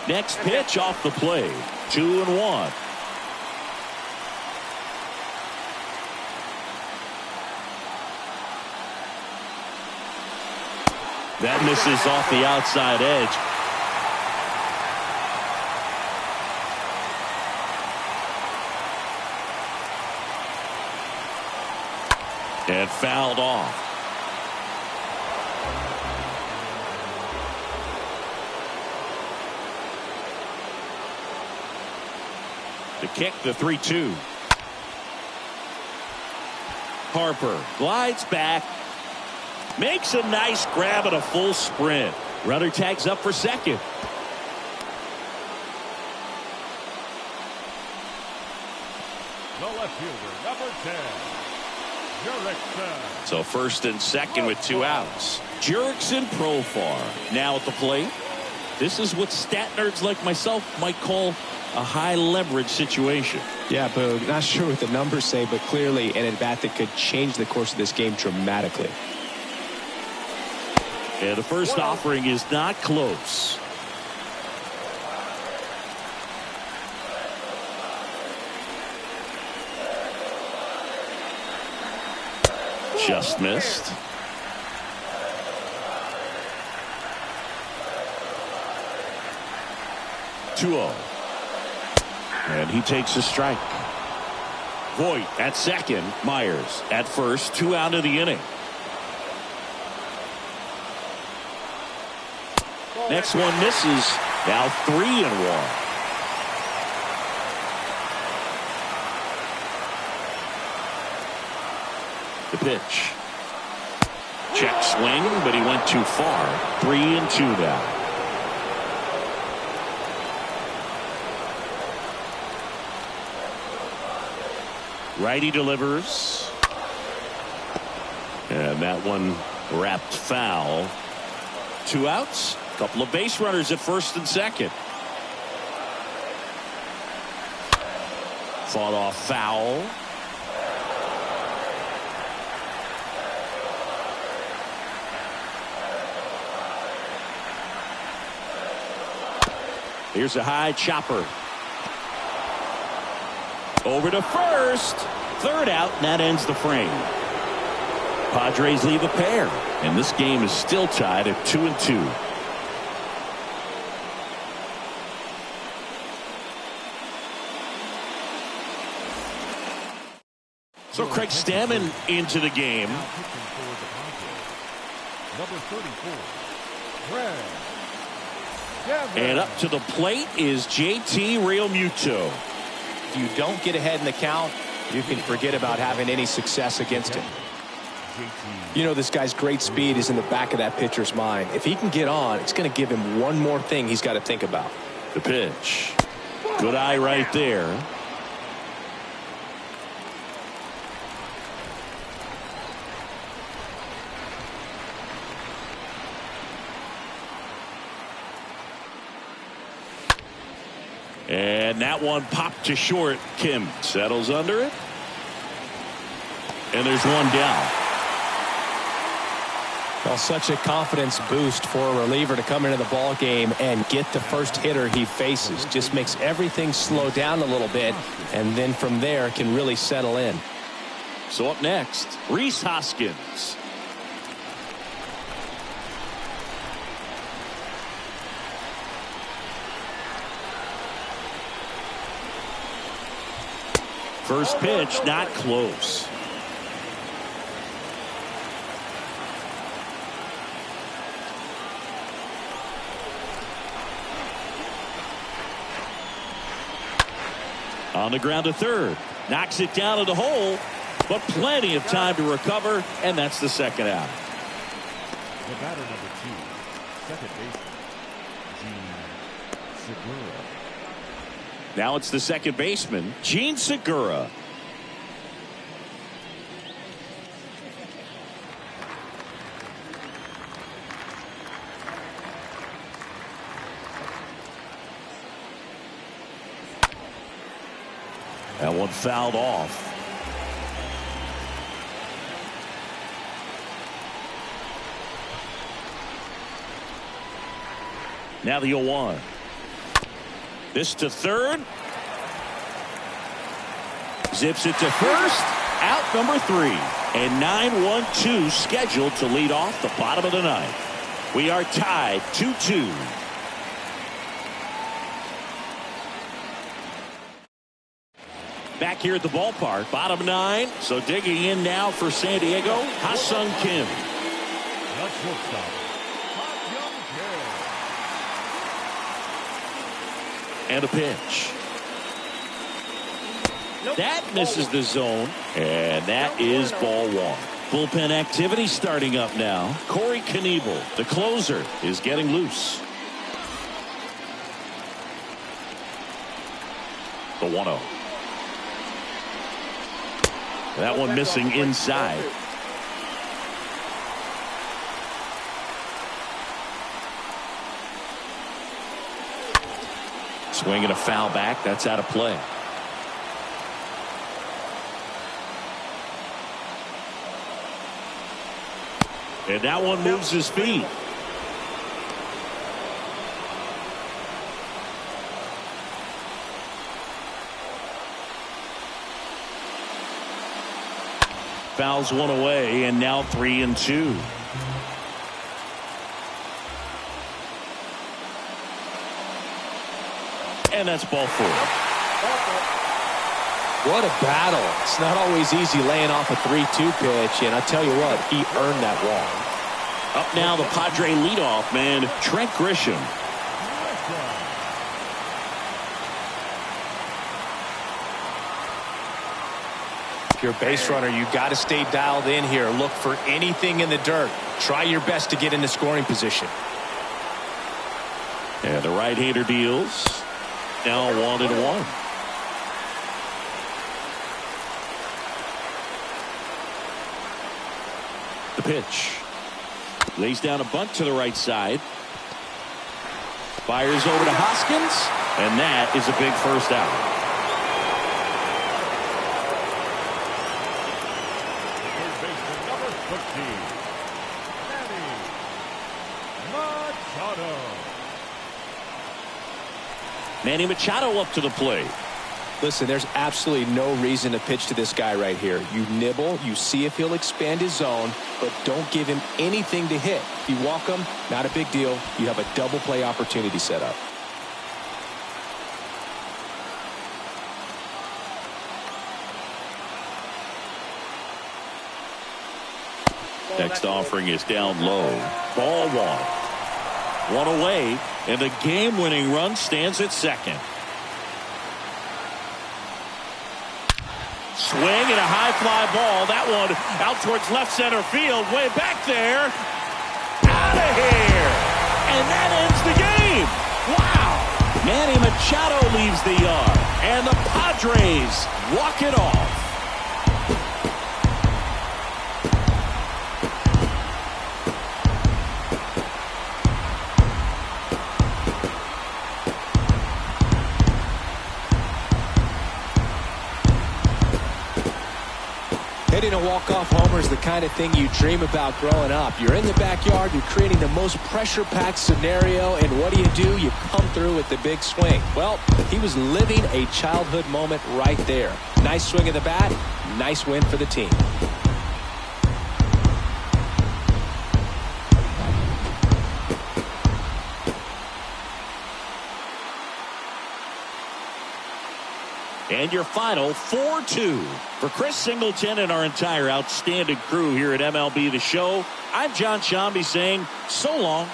Next pitch off the plate. 2-1. That misses off the outside edge. And fouled off. To kick the 3-2. Harper glides back. Makes a nice grab at a full sprint. Runner tags up for second. The left fielder, number 10, Jurickson. So first and second with 2 outs. Jurickson Profar now at the plate. This is what stat nerds like myself might call a high leverage situation. Yeah, Boog, not sure what the numbers say, but clearly an at-bat that could change the course of this game dramatically. And the first offering is not close. Just missed. Two-0. And he takes a strike. Voit at second. Myers at first. 2 out of the inning. Next one misses. Now 3-1. The pitch. Check swing, but he went too far. 3-2 now. Righty delivers. And that one wrapped foul. 2 outs. Couple of base runners at first and second. Fought off foul. Here's a high chopper. Over to first. 3rd out, and that ends the frame. Padres leave a pair, and this game is still tied at 2-2. So Craig Stammen into the game. Now pitching for the Padres, number 34, Craig Stammen. And up to the plate is JT Realmuto. If you don't get ahead in the count, you can forget about having any success against him. You know, this guy's great speed is in the back of that pitcher's mind. If he can get on, it's going to give him one more thing he's got to think about. The pitch. Good eye right there. And that one popped to short. Kim settles under it. And there's one down. Well, such a confidence boost for a reliever to come into the ball game and get the first hitter he faces. Just makes everything slow down a little bit, and then from there can really settle in. So up next, Rhys Hoskins. First pitch, not close. On the ground to third. Knocks it down to the hole, but plenty of time to recover, and that's the second out. The batter, number 2, second baseman, Gene Segura. Now it's the second baseman, Gene Segura. That one fouled off. Now the 0-1. This to third. Zips it to first. Out number 3. And 9-1-2 scheduled to lead off the bottom of the ninth. We are tied 2-2. Back here at the ballpark, bottom 9. So digging in now for San Diego, Ha-Sung Kim. The shortstop, Ha-Sung Kim. And a pitch. That misses the zone, and that is ball 1. Bullpen activity starting up now. Corey Knievel, the closer, is getting loose. The 1-0. That one missing inside. Swinging a foul back. That's out of play. And that one moves his feet. Fouls one away, and now 3-2. And that's ball 4. What a battle. It's not always easy laying off a 3-2 pitch, and I tell you what, he earned that walk. Up now, the Padre leadoff man, Trent Grisham. If you're a base runner, you got to stay dialed in here. Look for anything in the dirt. Try your best to get into scoring position. And the right-hander deals. Now 1-1. The pitch. Lays down a bunt to the right side. Fires over to Hoskins. And that is a big first out. Manny Machado up to the plate. Listen, there's absolutely no reason to pitch to this guy right here. You nibble, you see if he'll expand his zone, but don't give him anything to hit. If you walk him, not a big deal. You have a double play opportunity set up. Next offering is down low. Ball 1. 1 away, and the game-winning run stands at second. Swing and a high fly ball. That one out towards left center field. Way back there. Out of here. And that ends the game. Wow. Manny Machado leaves the yard. And the Padres walk it off. Hitting a walk-off homer is the kind of thing you dream about growing up. You're in the backyard, you're creating the most pressure-packed scenario, and what do? You come through with the big swing. Well, he was living a childhood moment right there. Nice swing of the bat, nice win for the team. And your final 4-2. For Chris Singleton and our entire outstanding crew here at MLB The Show, I'm John Shambi saying so long.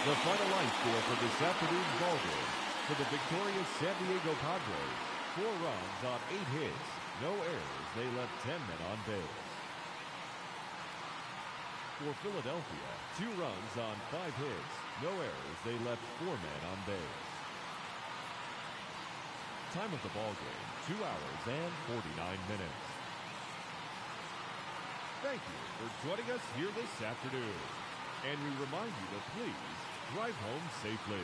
The final line score for this afternoon's ball game for the victorious San Diego Padres. 4 runs on 8 hits, no errors. They left 10 men on base. For Philadelphia, 2 runs on 5 hits, no errors. They left 4 men on base. Time of the ball game, 2 hours and 49 minutes. Thank you for joining us here this afternoon. And we remind you to please drive home safely.